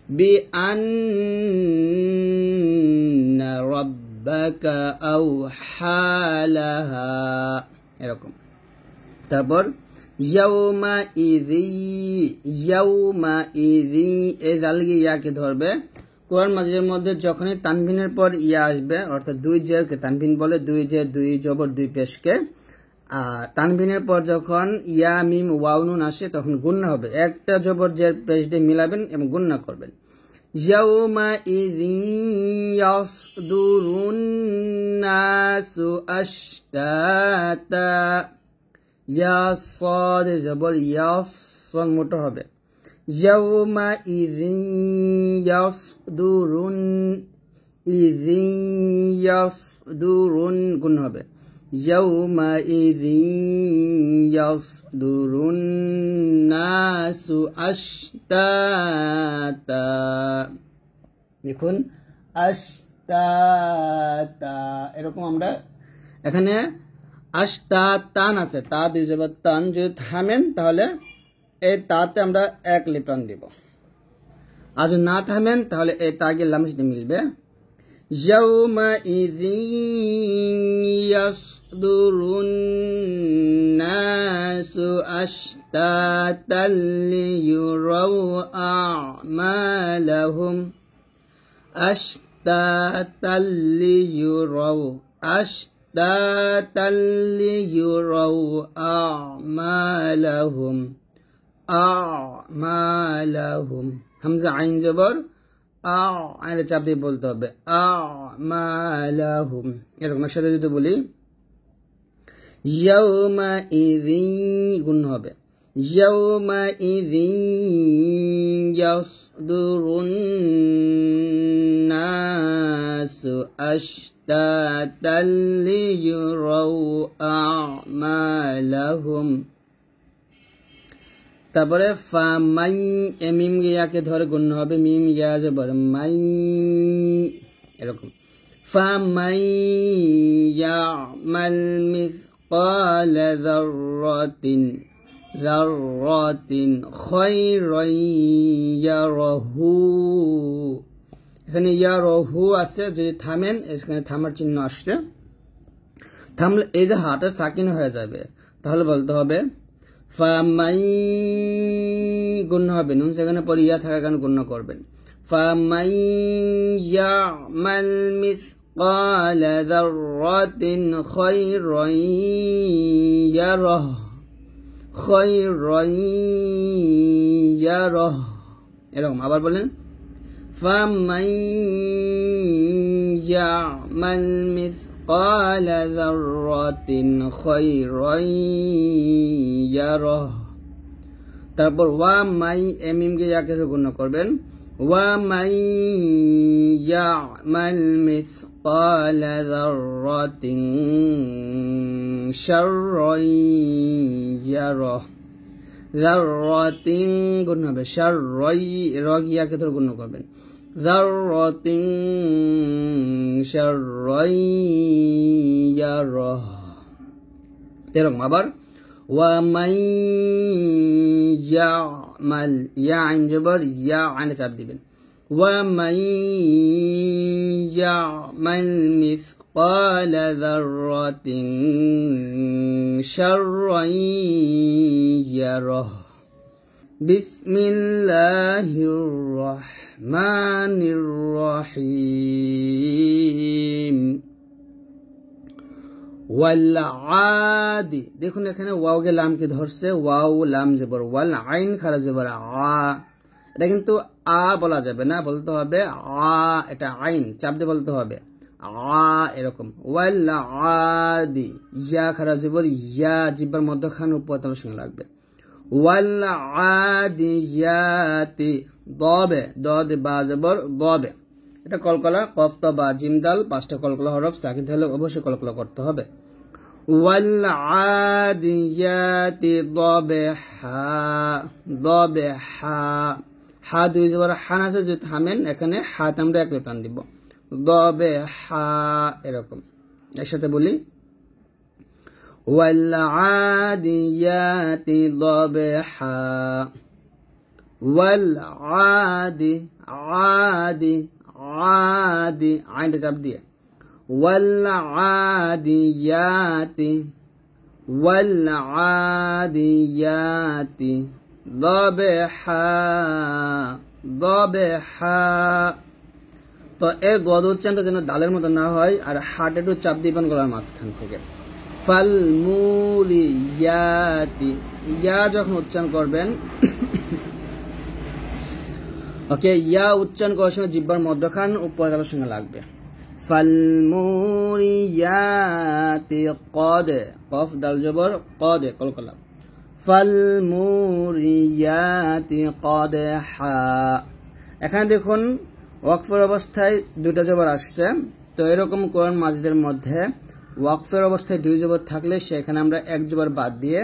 A: বি আন্না রব্বাকা আওহা লাহা, এরকম। তারপর ইয়াউমা ইযি, ইয়াউমা ইযি, এই জালগি ইয়াকে ধরবে। কোরআন মাজিদের মধ্যে যখনই তানভিনের পর ইয়া আসবে, অর্থাৎ দুই জেরকে তানভিন বলে, দুই জের দুই জবর দুই পেশকে, আর তানভিনের পর যখন ইয়া মিম ওয়াও নুন আসে তখন গুণনা হবে, একটা জবর জের পেশ দিয়ে মিলাবেন এবং গুণনা করবেন। ইয়াউমা ইযি ইয়াসদুরুন নাসু আশতাতা, ইয়াসাদ জবর ইয়াসন মোটা হবে। ইয়াউমা ইযি ইয়াসদুরুন, ইযি ইয়াসদুরুন গুণ হবে। ইয়াউমা ইযি ইয়াসদুরুন নাসু আশতাতা, দেখুন আশতাতা, এরকম আমরা এখানে আশতা তান আছে, তা দুই জবর তান, যদি থামেন তাহলে এই তাতে আমরা এক লিপ টান দিব, আর যদি না থামেন তাহলে এই তাকে লামের সাথে মিলবে। ইয়াউমা ইযি ইয়াসদুরুন নাসু আশতাতাল লিয়ুরাউ আ'মালাহুম, আশতাতাল লিয়ুরাউ, আশতাতাল লিয়ুরাউ আ'মালাহুম, আমালাহুম, হামজা আইন জবর আইনের চাপ দিয়ে বলতে হবে, আমালাহুম, এরকম একসাথে যদি বলি, ইয়াউমা ইযি গুণ হবে, ইয়াউমা ইযি ইয়াসদুরুন নাসু আশতাতাল লিয়ুরাউ আমালাহুম। তারপরে ফামাই, মিম ইয়াকে ধরে গুণ হবে, মিম ইয়া জবর মাই, এরকম। ফামাই ইয়ামাল মিসকালা যাররাতিন, যাররাতিন খায়রান ইয়ারাহু, এখানে ইয়ারাহু আছে, যদি থামেন এখানে থামার চিহ্ন আসছে, থামলে এই যে হাটা সাকিন হয়ে যাবে, তাহলে বলতে হবে ফামাই, গুণ হবে, নুন সেখানে পরে ইয়া থাকার কারণে গুণ করবেন। ফামাই ইয়ামাল মিসকালা যাররাতিন খায়রান ইয়ারাহ, খায়রান ইয়ারাহ, এরকম। আবার বলেন ফামাই ইয়ামাল মিসকালা যাররাতিন খায়রান ইয়ারাহ। তারপর ওয়া মাই, মিম কে ইয়াকে গুণ করবেন, ওয়া মাই ইয়ামাল মিসকালা যাররাতিন শাররান ইয়ারাহ, যাররাতিন গুণ হবে, শাররাই র ইয়াকে ধরে গুণ করবেন, যাররাতিন শাররান ইয়ারাহ, এরকম। আবার ওয়া মাই ইয়ামাল, ইয়া আইন জবর ইয়া আইনে চাপ দিবেন, ওয়া মাই ইয়ামাল মিসকালা যাররাতিন শাররান ইয়ারাহ। বিসমিল্লাহির রহমানির রহিম। ওয়াল আদি, দেখুন এখানে ওয়াও কে লাম কে ধরছে, ওয়াও লাম জবর ওয়াল, আইন খারা জবর আ, এটা কিন্তু আ বলা যাবে না, বলতে হবে আ, এটা আইন চাপ দিয়ে বলতে হবে আ, এরকম। ওয়াল আদি, ইয়া খারা জবর ইয়া, জিব্বার মধ্যখান উপর তালুর সঙ্গে লাগবে। ওয়াল আদিয়াতি দবে দদ বা জবর দবে এটা কলকলা কফ ত বা জিম দাল পাঁচটা কলকলা হরফ সাকিন হলে অবশ্যই কলকলা করতে হবে ওয়াল আদিয়াতি দবে হা দুই জবর হান আছে যদি থামেন এখানে হাত আমরা এক টান দিব দবে হা এরকম একসাথে বলি ওয়াল আদিয়াতি দবহা ওয়াল আদি আইনটা চাপ দিয়ে ওয়াল আদিয়াতি দবহা তো এই গদ উচ্চারণটা যেন দালের মতো না হয় আর হাট একটু চাপ দিবেন গলার মাঝখান থেকে ফাল মুলিয়াতি ইয়া যখন উচ্চারণ করবেন ওকে ইয়া উচ্চারণ করার সময় জিহ্বার মধ্যখান উপর গালের সঙ্গে লাগবে ফাল মুরিয়াতি কদ কফ দাল জবর কদ কলকলা ফাল মুরিয়াতি কদহা এখানে দেখুন ওয়াকফের অবস্থায় দুটো জবর আসছে তো এরকম কোরআন মাজিদের মধ্যে ওয়াকফের অবস্থায় দুই জবর থাকলে সেখানে আমরা এক জবর বাদ দিয়ে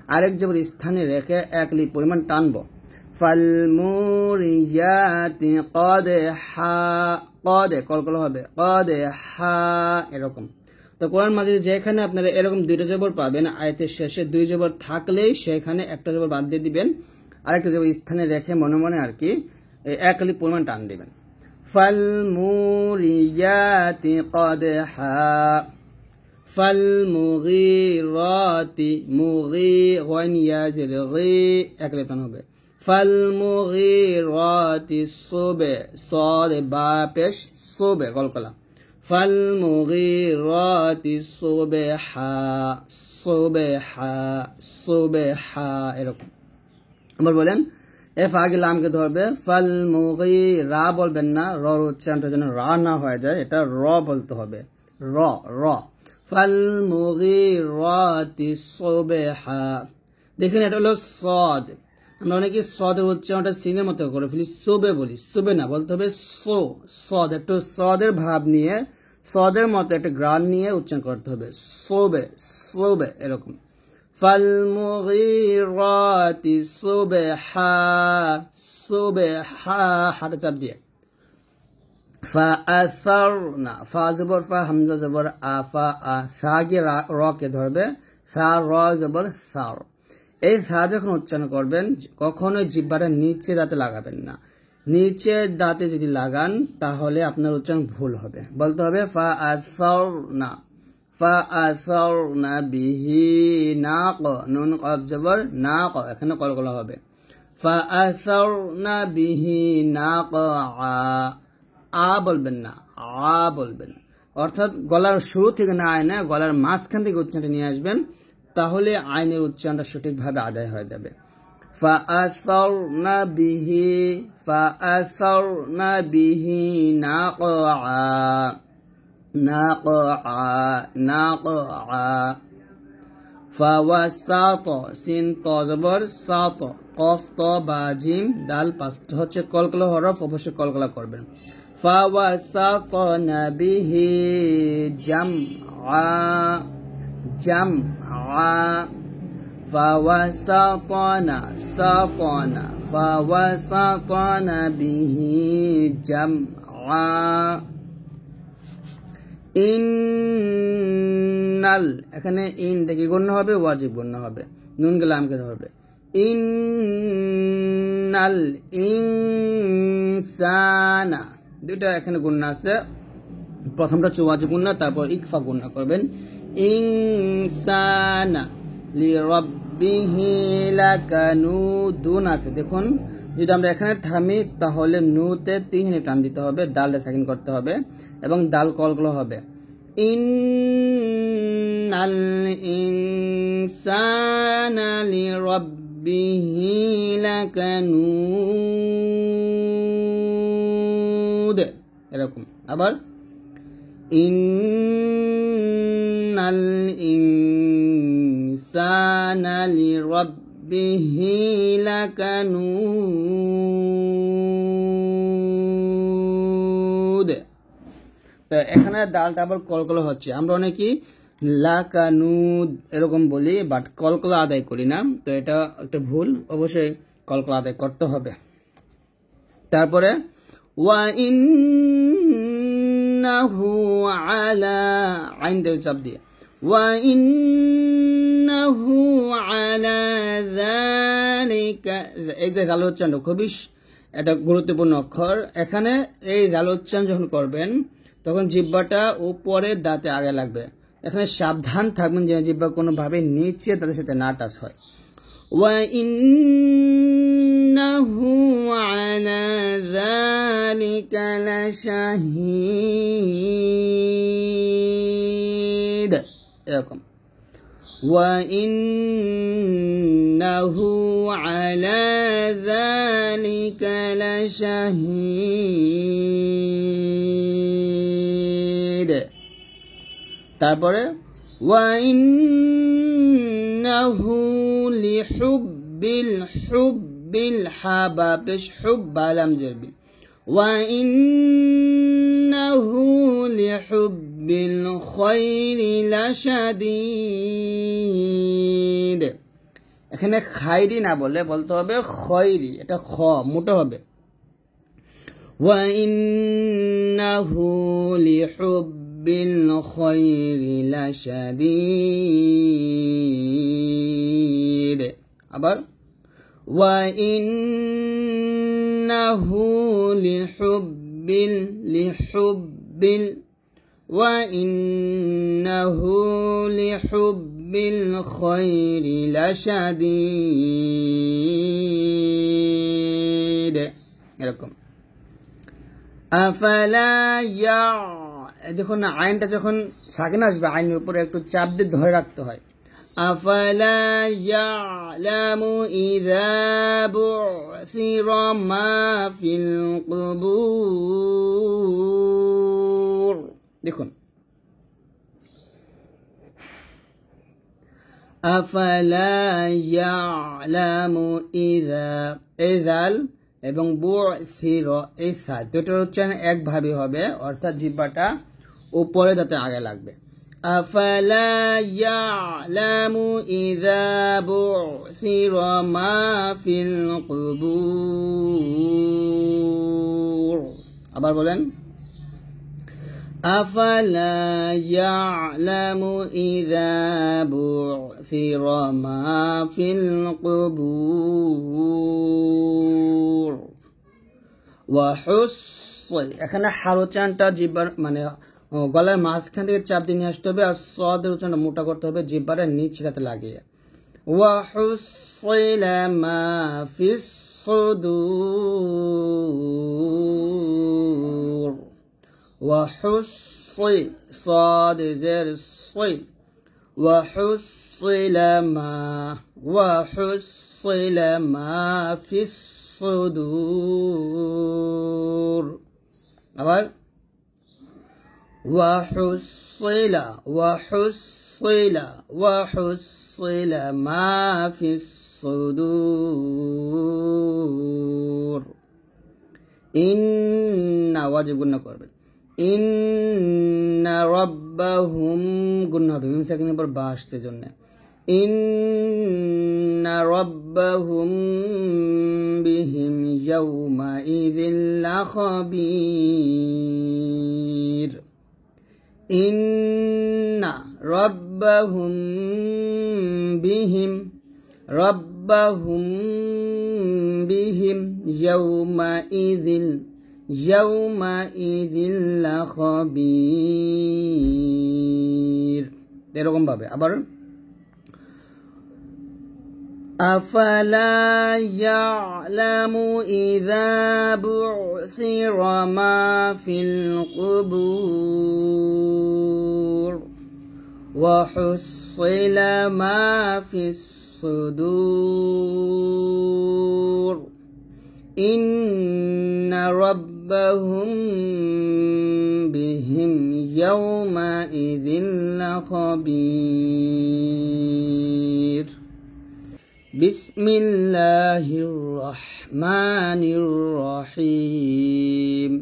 A: আরেক জবর স্থানে রেখে এক লিপ পরিমাণ টানবো ফাল মুরিয়াতি কদহা কদে কলকলা হবে কদহা এরকম তো কোরআন মাজিদে যেখানে আপনারা এরকম দুইটা জবর পাবেন আয়াতের শেষে দুই জবর থাকলেই সেখানে একটা জবর বাদ দিয়ে দিবেন আরেকটা জবর স্থানে রেখে মনে মনে আর কি এক লিপ পরিমাণ টান দিবেন ফাল মুরিয়াতি কদহা ফাল মুগিরাতি মুগি ওয়ান ইয়াজির গি এক লিপ টান হবে ফাল মুগিরাতি সুবে সাদ বা পেশ সুবে কলকলা ফাল মুগিরাতি সুবহা এরকম আবার বলেন এফ আগে লামকে ধরবে ফাল মুগিরা বলবেন না র উচ্চারণটা যেন রা না হয়ে যায় এটা র বলতে হবে র ফাল মুগিরাতি সুবহা দেখেন এটা হলো সদ আমরা অনেকে সদের উচ্চারণটা সিনের মতো করে ফেলি সুবে বলি সুবে না বলতে হবে সদ একটু সদের ভাব নিয়ে সদের মতো একটা গ্রাম নিয়ে উচ্চারণ করতে হবে সুবে এরকম ফাল মুগিরাতি সুবহা হাতে চাপ দিয়ে ফা আসারনা ফা জবর ফা হামজা জবর আফা সাগে র কে ধরবে সা র জবর সার এই সা যখন উচ্চারণ করবেন কখনোই জিহ্বাটা নিচে দাঁতে লাগাবেন না নিচে দাঁতে যদি লাগান তাহলে আপনার উচ্চারণ ভুল হবে বলতে হবে ফা আসারনা বিহি নাক নুন কফ জবর নাক এখানে কলকলা হবে ফা আসারনা বিহি নাক বলবেন না বলবেন অর্থাৎ গলার শুরু থেকে না আয় না গলার মাঝখান থেকে উচ্চারণটা নিয়ে আসবেন তাহলে আইনের উচ্চারণটা সঠিকভাবে আদায় হয়ে যাবে ফাআসারনা বিহি নাকআ ফাওয়াসাত সিন ত জবর সাত কফ ত বা জিম দাল পাঁচটা হচ্ছে কলকলা হরফ অবশ্যই কলকলা করবেন ফাওয়াসাতনা বিহি জামআ ফাওয়াসাতনা বিহি জামআ ইন্নাল এখানে ইন থেকে গণ্য হবে ওয়াজিব গণ্য হবে নুন গেলামকে ধরবে ইন্নাল ইনসানা দুইটা এখানে গুণনা আছে প্রথমটা হচ্ছে ওয়াজিব গুণনা তারপর ইকফা গুণনা করবেন ইনসানা লিরাব্বিহি লাকানুদুন আছে দেখুন যদি আমরা এখানে থামি তাহলে নুতে তিনখানি টান দিতে হবে দালটা সাকিন করতে হবে এবং দাল কলকলা হবে ইন্নাল ইনসানা লিরাব্বিহি লাকানুদ এরকম আবার ইন্নাল ইনসানা লিরাব্বিহি বিহি লাকানুদ। এখানে ডালটা আবার কলকলা হচ্ছে। আমরা অনেকেই লাকানুদ এরকম বলি, বাট কলকলা আদায় করি না। তো এটা একটা ভুল, অবশ্যই কলকলা আদায় করতে হবে। তারপরে ওয়া ইন্নাহু আলা, আইনটা চাপ দিয়ে, ওয়া ইন্নাহু আলা যালিকা, এই যে জাল উচ্চারণ খুবই একটা গুরুত্বপূর্ণ অক্ষর। এখানে এই জাল উচ্চারণ যখন করবেন তখন জিহ্বাটা উপরে দাঁতে আগে লাগবে। এখানে সাবধান থাকবেন যে জিহ্বা কোনোভাবে নিচে তাদের সাথে না টাচ হয়। ওয়া ইন্নাহু আলা যালিকা লাশাহিদ, এরকম। ওয়া ইন্নাহু আলা যালিকা লাশাহিদ। তারপরে ওয়া ইন্নাহু লিহুব্বিল হাবা পেশ হুব্বা লাম জারবি, ওয়া ইন্নাহু লিহুব্বিল খায়রি লাশাদীদ। এখানে খায়রি না বলে বলতে হবে খয়রি, এটা খ মোটা হবে। ওয়া ইন্নাহু লিহুব্বিল খায়রি লাশাদীদ। আবার ওয়া ইন্নাহু লিহুব্বিল ওয়া ইন্নাহু লিহুব্বিল খায়রি লাশাদীদ, এরকম। আফালা ইয়া, দেখুন না আইনটা যখন সাকিন আসবে আইনের উপরে একটু চাপ দিয়ে ধরে রাখতে হয়। আফালা ইয়ালামু ইযা বু'সিরা মা ফিল কুবুর। দেখুন আফালা ইয়ালামু ইযা, ইযাল এবং বু'সিরা, এই সাদ দুটোর উচ্চারণ একভাবে হবে, অর্থাৎ জিহ্বাটা উপরে দাঁতে আগে লাগবে। আফালা ইয়ালামু ইযা বু'সিরা মা ফিল কুবুর। আবার বলেন আফালা ইয়ালামু ইযা বু'সিরা মা ফিল কুবুর। ওয়া হুসসি, এখানে হার উচ্চারণটা জিহ্বার মানে গলার মাঝখান থেকে চাপ দিয়ে নিয়ে আসতে হবে, আর সদের উচ্চারণটা মোটা করতে হবে জিহ্বার নিচে দাঁতে লাগিয়ে। ওয়া হুসসিলা মা ফিস সুদূর। ওয়া হুসসি, সাদ জের সি, ওয়া হুসসিলা মা ফিস সুদূর। আবার ওয়া হুসসিলা মা ফিস সুদূর। ইন্না, ওয়াজিব গুণনা করবেন। ইন্না রাব্বাহুম, গুণনা হবে মিম সাকিনের পর বা আসছে জন্য। ইন্না রাব্বাহুম বিহিম ইয়াউমা ইযিল লাখাবীর। ইন্না রাব্বাহুম বিহিম ইয়াউমা ইযিল লাখাবীর, এরকম ভাবে। আবার আফালা ইয়ালামু ইযা বু'সিরা মা ফিল কুবুর ওয়া হুসসিলা মা ফিস সুদূর। ইন্না রাব্বাহুম বিহিম ইয়াউমা ইযিল লাখাবীর। বিসমিল্লাহির রহমানির রহিম।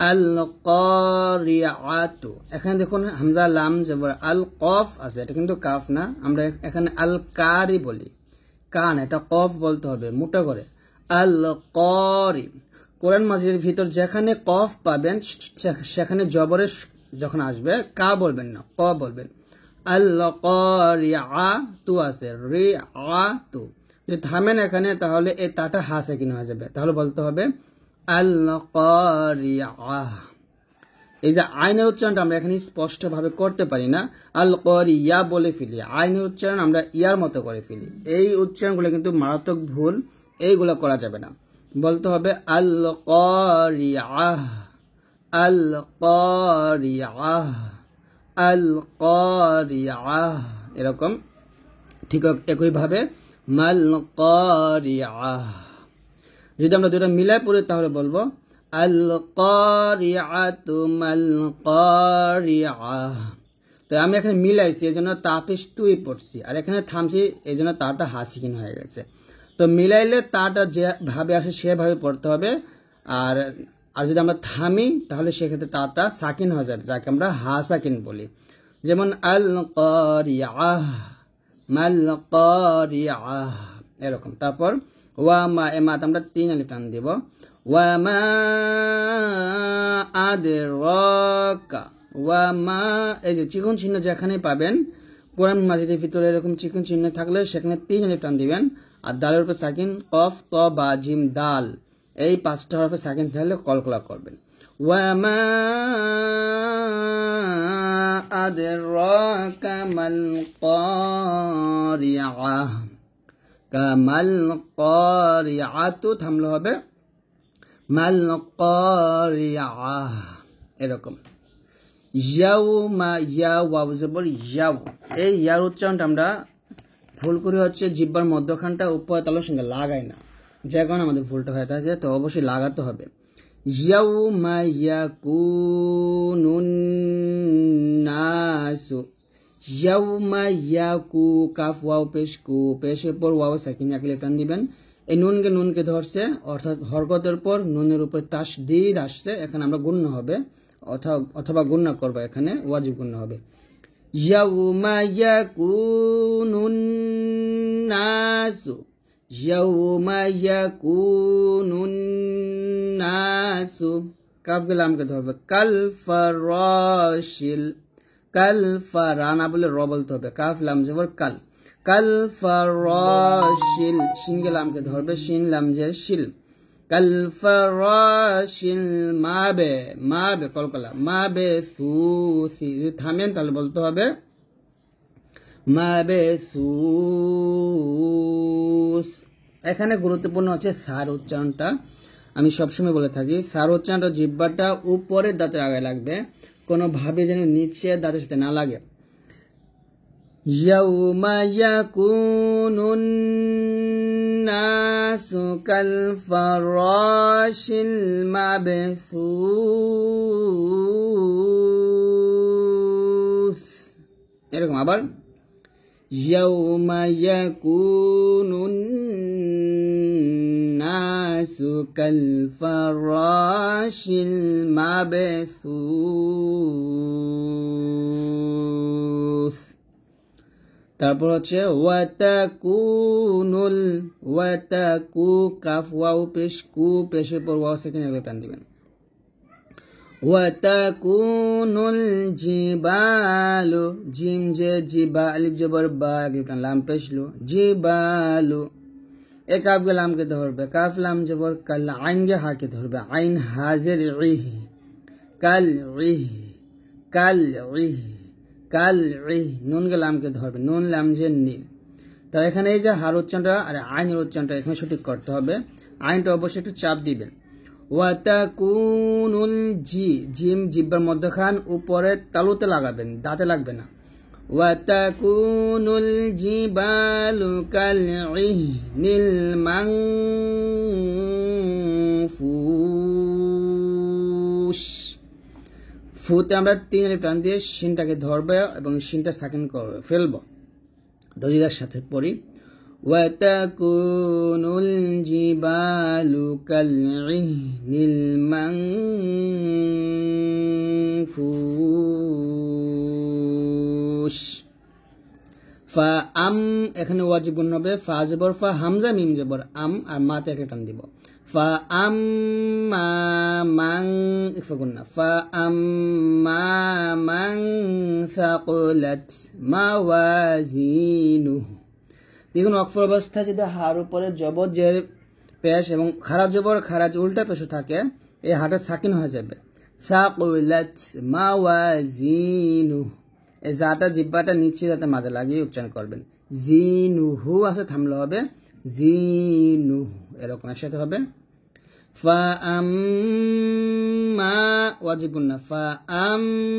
A: আল কারিআতু, এখানে দেখুন হামজা লাম জবর আল কফ আছে, এটা কিন্তু কাফ না, আমরা এখানে আল কারি বলি, কান এটা কফ বলতে হবে মোটা করে। আল কারি, কোরআন মাজিদের ভিতর যেখানে কফ পাবেন সেখানে জবরে যখন আসবে কা বলবেন না, ক বলবেন। আল কারিআতু আছে, রিআতু, যদি থামেন এখানে তাহলে এই তাটা হা সাকিন হয়ে যাবে, তাহলে বলতে হবে আল কারিআহ। এই যে আইনের উচ্চারণটা আমরা এখানে স্পষ্টভাবে করতে পারি না, আল কারিয়া বলে ফেলি, আইনের উচ্চারণ আমরা ইয়ার মতো করে ফেলি, এই উচ্চারণগুলো কিন্তু মারাত্মক ভুল, এইগুলো করা যাবে না, বলতে হবে আল কারিআহ, আল কারিআহ, আল কারিআহ, এরকম। ঠিক একইভাবে মাল কারিআহ। যদি আমরা দুটো মিলাই পড়ি তাহলে বলবো আল কারিআতু মাল কারিআহ। তো আমি এখানে মিলাইছি এই জন্য তা পেশ তুই পড়ছি, আর এখানে থামছি এই জন্য তাটা হাসিকিন হয়ে গেছে। তো মিলাইলে তাটা যেভাবে আসে সেভাবে পড়তে হবে, আর যদি আমরা থামি তাহলে সেক্ষেত্রে তাটা সাকিন হয়ে যাবে, যাকে আমরা হা সাকিন বলি। যেমন আল কারিআহ, মাল কারিআহ, এরকম। তারপর ওয়া মা, এ মাত আমরা 3 আলিফ টান দিব। ওয়া মা আদরাকা, ওয়া মা, এই যে চিকন চিহ্ন যেখানে পাবেন কোরআন মাজিদের ভিতরে এরকম চিকন চিহ্ন থাকলে সেখানে 3 আলিফ টান দিবেন, আর দালের উপর সাকিন, কফ ত বা জিম দাল, এই 5টা হরফে সাকিন থাকলে কলকলা করবেন। ওয়া মা আদরাকা মাল কারিআহ, কামাল কারিআতু থামলে হবে মাল কারিআহ, এরকম। ইয়াউমা, ইয়া ওয়াও জবর ইয়াও, এই ইয়ার উচ্চারণটা আমরা ভুল করে হচ্ছে জিহ্বার মধ্যখানটা উপরে তালুর সঙ্গে লাগাই না, যে কারণে আমাদের ভুলটা হয়ে থাকে, তো অবশ্যই লাগাতে হবে। ইয়াউমা ইয়াকুনুন নাসু, ইয়াউমা ইয়াকু, কাফ ওয়াও পেশ কু, পেশের পর ওয়াও সাকিন এক আলিফ টান দিবেন। এই নুনকে ধরছে, অর্থাৎ হরকতের পর নুনের উপর তাসদীদ আসছে, এখানে আমরা গুণ্য হবে অথবা গুণ্য করবো, এখানে ওয়াজিব গুণ্য হবে। ইয়াউমা ইয়াকুনুন নাসু, ইয়াউমা ইয়াকুনুন নাসু, কাফ লামকে ধরবে। কাল ফারাশিল, কাল ফারা না বলে র বলতে হবে, কাফ লাম জবর কাল, কাল ফারাশিল, শিন কে লামকে ধরবে, শিন লাম জের শিল, কাল ফারাশিল মাবে, মাবে কলকলা, মাবে সুসি, যদি থামেন তাহলে বলতে হবে মাবে সুস। এখানে গুরুত্বপূর্ণ হচ্ছে সার উচ্চারণটা, আমি সবসময় বলে থাকি সার উচ্চারণটা জিহ্বাটা উপরের দাঁতের আগে লাগবে, কোনোভাবে যেন নিচের দাঁতের সাথে না লাগে। ইয়াউমা ইয়াকুনুন নাসু কাল ফারাশিল মাবসুস, এরকম। আবার ইয়াউমা ইয়াকুনুন নাসু কাল ফারাশিল মাবসুস। তারপর হচ্ছে ওয়াতাকুনুল, ওয়াতাকু, কাফ ওয়াও পেশ কু, পেশের পর ওয়াও সাকিন এক টান দিবেন। ওয়াতাকুনুল জিবালু, জিম জে জিবা, আলিফ জবর বা, এক টান লাম পেশ লু, জিবালু, এ কাফ কে লামকে ধরবে, কাফ লাম জবর কাল, আইন গে হাকে ধরবে, আইন হাজের ইহ, কাল ইহ, কাল ইহ, কাল ইহ, নুন কে লামকে ধরবে, নুন লাম যে নীল। তো এখানে এই যে হার উচ্চারণটা আর আইনের উচ্চারণটা এখানে সঠিক করতে হবে, আইনটা অবশ্যই একটু চাপ দিবেন। ওয়াতাকুনুল জি, জিম জিব্বার মধ্যখান উপরে তালুতে লাগাবেন, দাঁতে লাগবে না। ওয়াতাকুনুল জিবালু কাল ইহনিল মানফুশ, ফুতে আমরা 3 আলিফ টান দিয়ে শিনটাকে ধরবে এবং শিনটা সাকিন করবে, ফেলবো। দলিলের সাথে পড়ি। وتكون الجبال كالعهن المنفوش ফাআম এখানে ওয়াজিব গুণ হবে ফা জবর ফা হামজা মিম জবর আম আর মাতে একটা টান দিব ফাআম্মা মান ইকফা গুণ ফাআম্মা মান সাকুলাত মাওয়াজিনুহু দেখুন অক্ষর অবস্থায় যদি হার উপরে জবর জের পেশ এবং খারাজ জবর খারাজ উল্টা পেশ থাকে এই হাটা সাকিন হয়ে যাবে সাকুলাত মাওয়াজিনুহু এই জাটা জিব্বাটা নিচে যাতে মাঝে লাগিয়ে উচ্চারণ করবেন জিনুহু আছে থামলে হবে জিনুহু এরকম একসাথে হবে ফাআম্মা ওয়াজিবুন না ফাআম্মা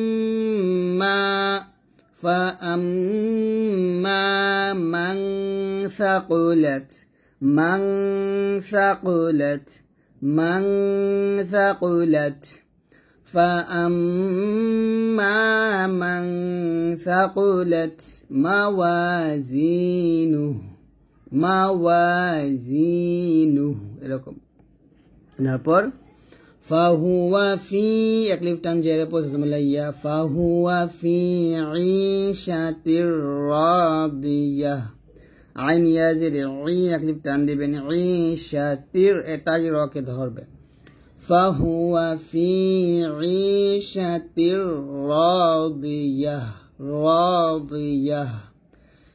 A: মান সাকুলাত فأما من ثقلت موازينه এরকম তারপর ফাহুয়া ফি একলিফ টান জেরে পজিশন ফাহুয়া ফি ঈশাতির রাদিয়াহ আইন ইয়াজির ই একলিফ টান দিবেন ঈশাতির এটাই রকে ধরবে فهو في عيشة راضية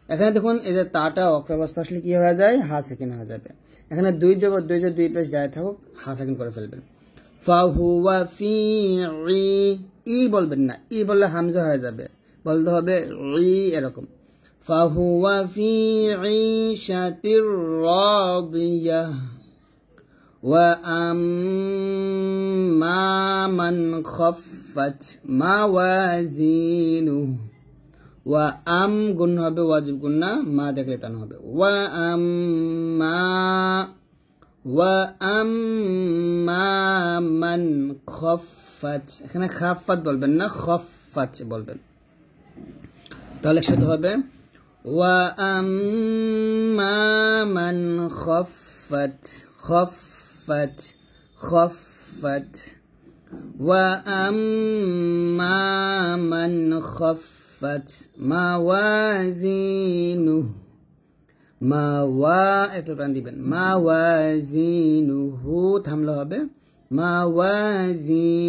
A: এখানে দেখুন এই যে তাটা অক্ষর অবস্থা আসলে কি হয়ে যায় হা সেকেন্ড হয়ে যাবে এখানে দুই জবর দুই যে দুই পেশ যায় থাকুক হা সেকেন্ড করে ফেলবেন ফাহুয়া ফি ই বলবেন না ই বললে হামজা হয়ে যাবে বলতে হবে ই এরকম ফাহুয়া ফি ঈশাতির রাদিয়াহ وأما من خفت موازينه وأم গুণ হবে ওয়াজিব গুণ না মা দেখলে টান হবে وأما من خفت এখানে খাফাত বলবেন না খফাত বলবেন তাহলে একসাথে হবে وأما من خفت وأما من خفت موازينه একটু টান দিবেন মাওয়াজিনুহু থামলে হবে মাওয়াজিনুহু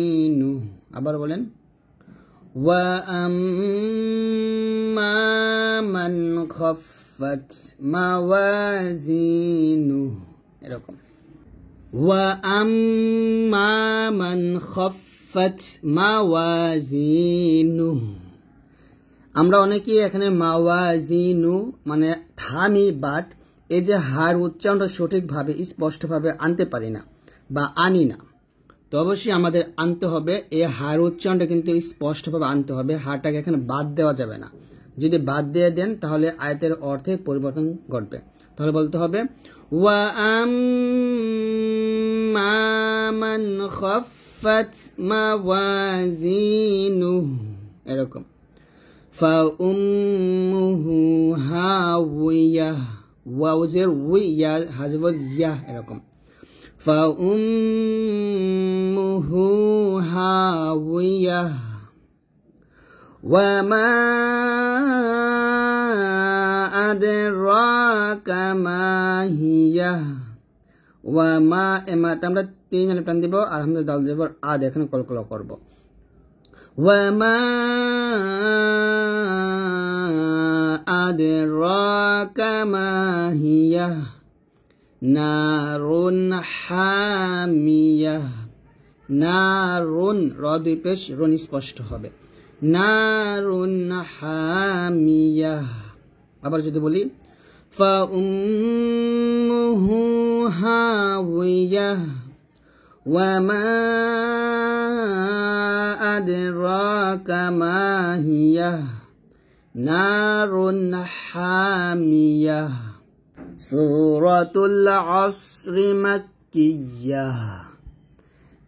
A: আবার বলেন وأما من خفت موازينه এরকম وأما من خفت موازينه আমরা অনেকেই এখানে মাওয়াজিনু মানে থামি বাট এই যে হার উচ্চারণটা সঠিকভাবে স্পষ্টভাবে আনতে পারি না বা আনি না তো অবশ্যই আমাদের আনতে হবে এই হার উচ্চারণটা কিন্তু স্পষ্টভাবে আনতে হবে হারটাকে এখানে বাদ দেওয়া যাবে না যদি বাদ দিয়ে দেন তাহলে আয়াতের অর্থে পরিবর্তন ঘটবে তাহলে বলতে হবে وأما من خفت موازينه এরকম فأمه هاوية ওয়াউজের উইয়া হাজবর ইয়া এরকম فأمه هاوية وما أدراك ما هي وما এমা আমরা তিন আলিফ টান দিব আর আমরা দাল জবর আ এখানে কলকলা করব وما أدراك ما هي نار حامية নারুন র দুই পেশ রুন স্পষ্ট হবে নারুন হামিয়াহ আবার যদি বলি ফাউম্মুহু হাওিয়াহ ওয়ামা আদরাকা মা হিয়াহ নারুন হামিয়াহ সূরাতুল আসরি মাক্কিয়াহ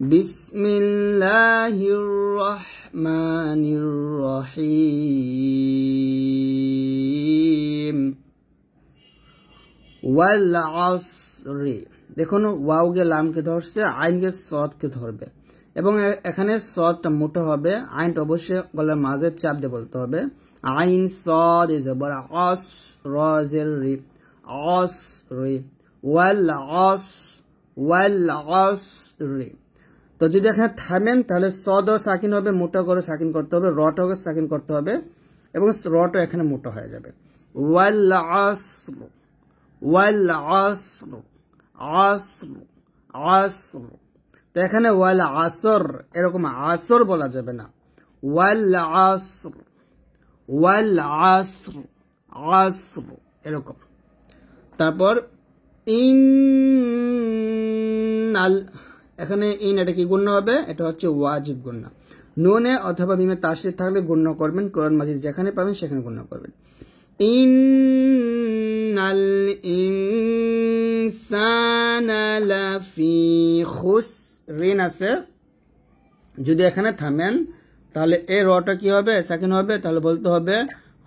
A: বিসমিল্লাহির রহমানির রহিম ওয়াল আসরি। দেখুন ওয়াওকে লামকে ধরছে, আইনকে সদকে ধরবে এবং এখানে সদটা মোটা হবে, আইনটা অবশ্যই গলার মাঝে চাপ দিয়ে বলতে হবে। আইন সদ ইজ বড় আস রাজের রি আস রি ওয়াল আসরি। তো যদি এখানে থামেন তাহলে সদ ও সাকিন হবে, মোটা করে সাকিন করতে হবে, রটাকে সাকিন করতে হবে এবং রটা এখানে মোটা হয়ে যাবে। ওয়াল আসর ওয়াল আসর আসর আসর। তো এখানে ওয়াল আসর এরকম আসর বলা যাবে না, ওয়াল আসর ওয়াল আসর আসর এরকম। তারপর ইন্নাল, এখানে ইন এটা কি গুণ্য হবে? এটা হচ্ছে ওয়াজিব গুণ্য। নুনে অথবা মিমে তাসদীদ থাকলে গুণ্য করবেন, কোরআন মাজিদ যেখানে পাবেন সেখানে গুণ্য করবেন। ইন্নাল ইনসানা লাফি খুসরিন আছে, যদি এখানে থামেন তাহলে এই রটা কি হবে? সাকিন হবে, তাহলে বলতে হবে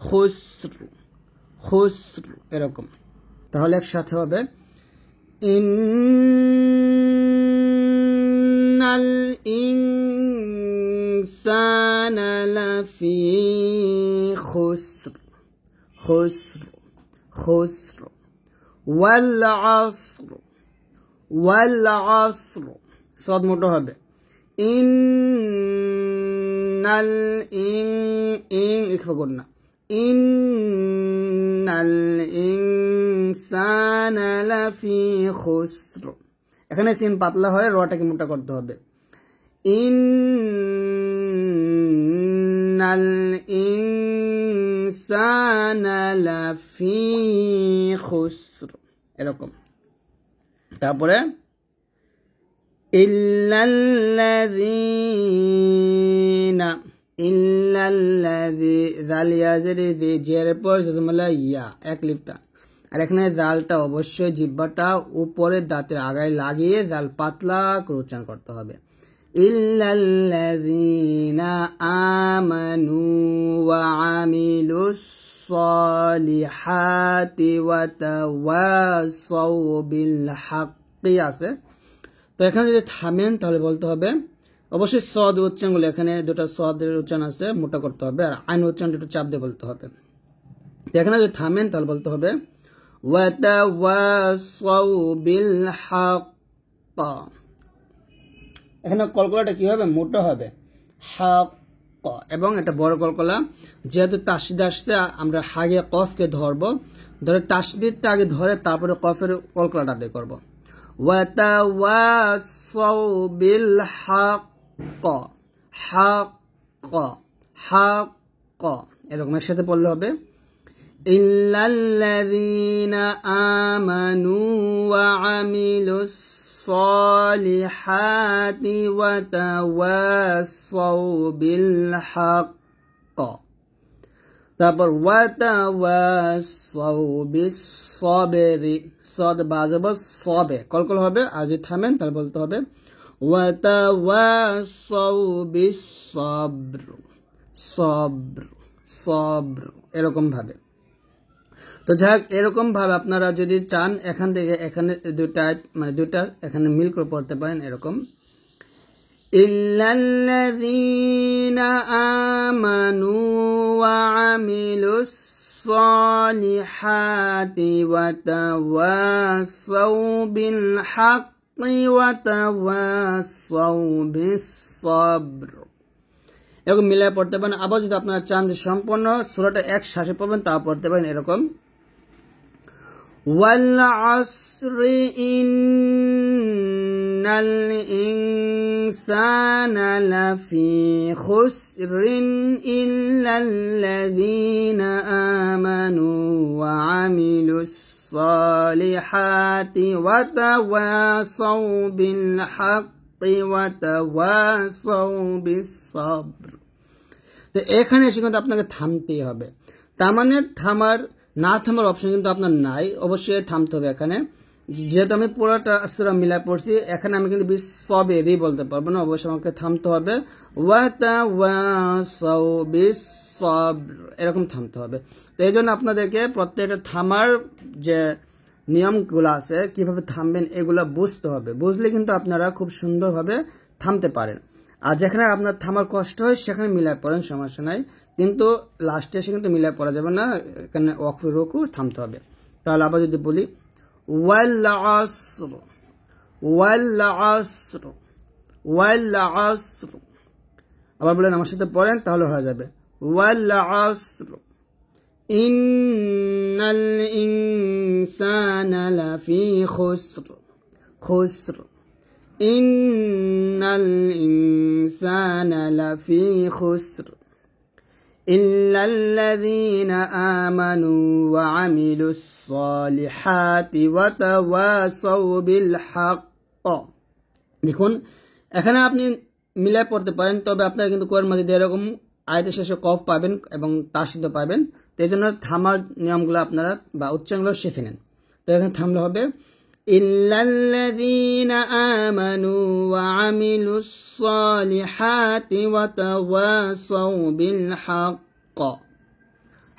A: খুসরু খুসরু এরকম। তাহলে একসাথে হবে ইন্নাল ইনসানা লাফি খুসর খুসর খুসর ওয়াল আসর ওয়াল আসর। সদ মোটো হবে ইন্নাল ইকফা করনা ইন্নাল ইনসানা লাফি খুসর। এখানে সিন পাতলা হয়, রটাকে মোটা করতে হবে। ইন্নাল ইনসানা লাফি খুসর এরকম। তারপরে ইল্লাল্লাযীনা ইল্লাল্লাযী জাল ইয়াজের দি জের পর জজমালা ইয়া এক লিফটা, আর এখানে জালটা অবশ্যই জিহ্বাটা উপরের দাঁতের আগায় লাগিয়ে জাল পাতলা করে উচ্চারণ করতে হবে। ইল্লাল্লাযীনা আমানু ওয়া আমিলুস সলিহাতি ওয়া তাওয়াসাউ বিল হাক্কি আছে। তো এখানে যদি থামেন তাহলে বলতে হবে, অবশ্যই সদ উচ্চারণগুলো এখানে দুটো সদের উচ্চারণ আছে, মোটা করতে হবে, আর আইন উচ্চারণ একটু চাপ দিয়ে বলতে হবে। তো এখানে যদি থামেন তাহলে বলতে হবে ওয়া তাওয়াসাউ বিল হাক্ক। এখানে কলকলাটা কি হবে? মোটা হবে হাক্ক, এবং এটা বড় কলকলা, যেহেতু তাসদীদ আসছে আমরা হাগে কফকে ধরবো, ধরে তাসদীদটা আগে ধরে তারপরে কফের কলকলাটা আদায় করবো। ওয়াতাওয়াসাউ বিল হাক্ক হাক্ক হাক্ক এরকম একসাথে পড়লে হবে ইল্লাল্লাযীনা আমানু ওয়া আমিলুস সলিহাতি ওয়া তাওয়াসাউ বিল হাক্ক। তারপর ওয়া তাওয়াসাউ বিস সবরি, সদ বাজব সবে কলকল হবে, আর যদি থামেন তাহলে বলতে হবে ওয়া তাওয়াসাউ বিস সবর সবর সবর এরকম ভাবে। তো যাক, এরকম ভাবে আপনারা যদি চান এখান থেকে এখানে দুইটা এখানে মিল করে পড়তে পারেন এরকম ইল্লাল্লাযীনা আমানু ওয়া আমিলুস সলিহাতি ওয়া তাওয়াসাউ বিল হাক্কি ওয়া তাওয়াসাউ বিস সবর এরকম মিলায় পড়তে পারেন। আবার যদি আপনারা চান যে সম্পূর্ণ সূরাটা এক শ্বাসে পড়বেন তা পড়তে পারেন এরকম ওয়াল আসরি ইন্নাল ইনসানা লাফি খুসরিন ইল্লাল্লাযীনা আমানু ওয়া আমিলুস সলিহাতি ওয়া তাওয়াসাউ বিল হাক্কি ওয়া তাওয়াসাউ বিস সবর। তো এখানে এসে কিন্তু আপনাকে থামতেই হবে, তার মানে না থামার অপশন কিন্তু আপনার নাই, অবশ্যই থামতে হবে। এখানে যেহেতু আমি পুরোটা সূরা মিলাই পড়ছি, এখানে আমি কিন্তু বিসসবরি বলতে পারবো না, অবশ্যই আমাকে থামতে হবে ওয়া তাওয়াসাউ বিসসবর এরকম থামতে হবে। তো এই জন্য আপনাদেরকে প্রত্যেকটা থামার যে নিয়মগুলো আছে কিভাবে থামবেন এগুলা বুঝতে হবে, বুঝলে কিন্তু আপনারা খুব সুন্দরভাবে থামতে পারেন। আর যেখানে আপনার থামার কষ্ট হয় সেখানে মিলায় পড়েন, সমস্যা নাই, কিন্তু লাস্টে এসে কিন্তু মিলায় পড়া যাবে না, এখানে ওয়াকফে রুকু থামতে হবে। তাহলে আবার যদি বলি ওয়াল আসর, ওয়াল আসর, ওয়াল আসর, আবার বলেন আমার সাথে পড়েন তাহলে হয়ে যাবে ওয়াল আসর ইন্নাল ইনসানা লাফি খুসর, খুসর, ইন্নাল ইনসানা লাফি খুসর ইল্লাল্লাযীনা আমানু ওয়া আমিলুস সালিহাতি ওয়া তাওয়াসাউ বিল হক। দেখুন এখানে আপনি মিলায় পড়তে পারেন, তবে আপনারা কিন্তু কোরআন মাজিদে এরকম আয়াতের শেষে কফ পাবেন এবং তাসদিদ পাবেন, তো এই জন্য থামার নিয়মগুলো আপনারা বা উচ্চারণগুলো শিখে নেন। তো এখানে থামলে হবে ইল্লাল্লাযীনা আমানু ওয়া আমিলুস সালিহাতি ওয়া তাওয়াসাউ বিল হক,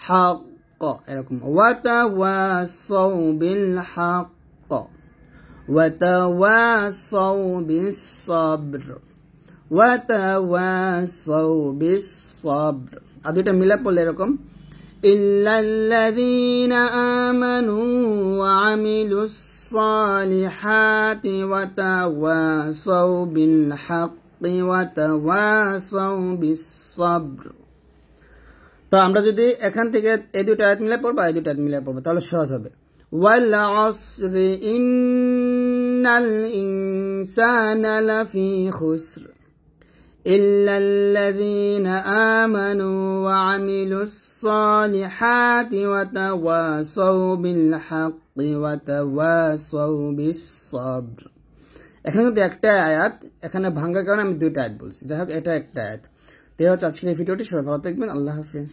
A: হক এরকম, ওয়া তাওয়াসাউ বিল হক ওয়া তাওয়াসাউ বিস সাবর, ওয়া তাওয়াসাউ বিস সাবর। আর দুইটা মিলা পড়লে এরকম ইল্লাল্লাযীনা আমানু ওয়া আমিলুস সালিহাতি ওয়া তাওয়াসাউ বিল হাক্কি ওয়া তাওয়াসাউ বিস সাবর। তো আমরা যদি এখান থেকে এই দুটো আয়াত মিলে পড়বো, এই দুটো আয়াত মিলে পড়বো, তাহলে সহজ হবে। ওয়াল আসরি ইন্নাল ইনসানা লাফি খুসর ইল্লাল্লাযীনা আমানু ওয়া আমিলুস সালিহাতি ওয়া তাওয়াসাউ বিল হাক্কি ওয়া তাওয়াসাউ বিস সাবর। এখানে কিন্তু একটা আয়াত, এখানে ভাঙার কারণে আমি দুইটা আয়াত বলছি, যাই হোক এটা একটা আয়াত। তো হচ্ছে আজকের এই ভিডিওটি, সবাই ভালো থাকবেন, আল্লাহ হাফেজ।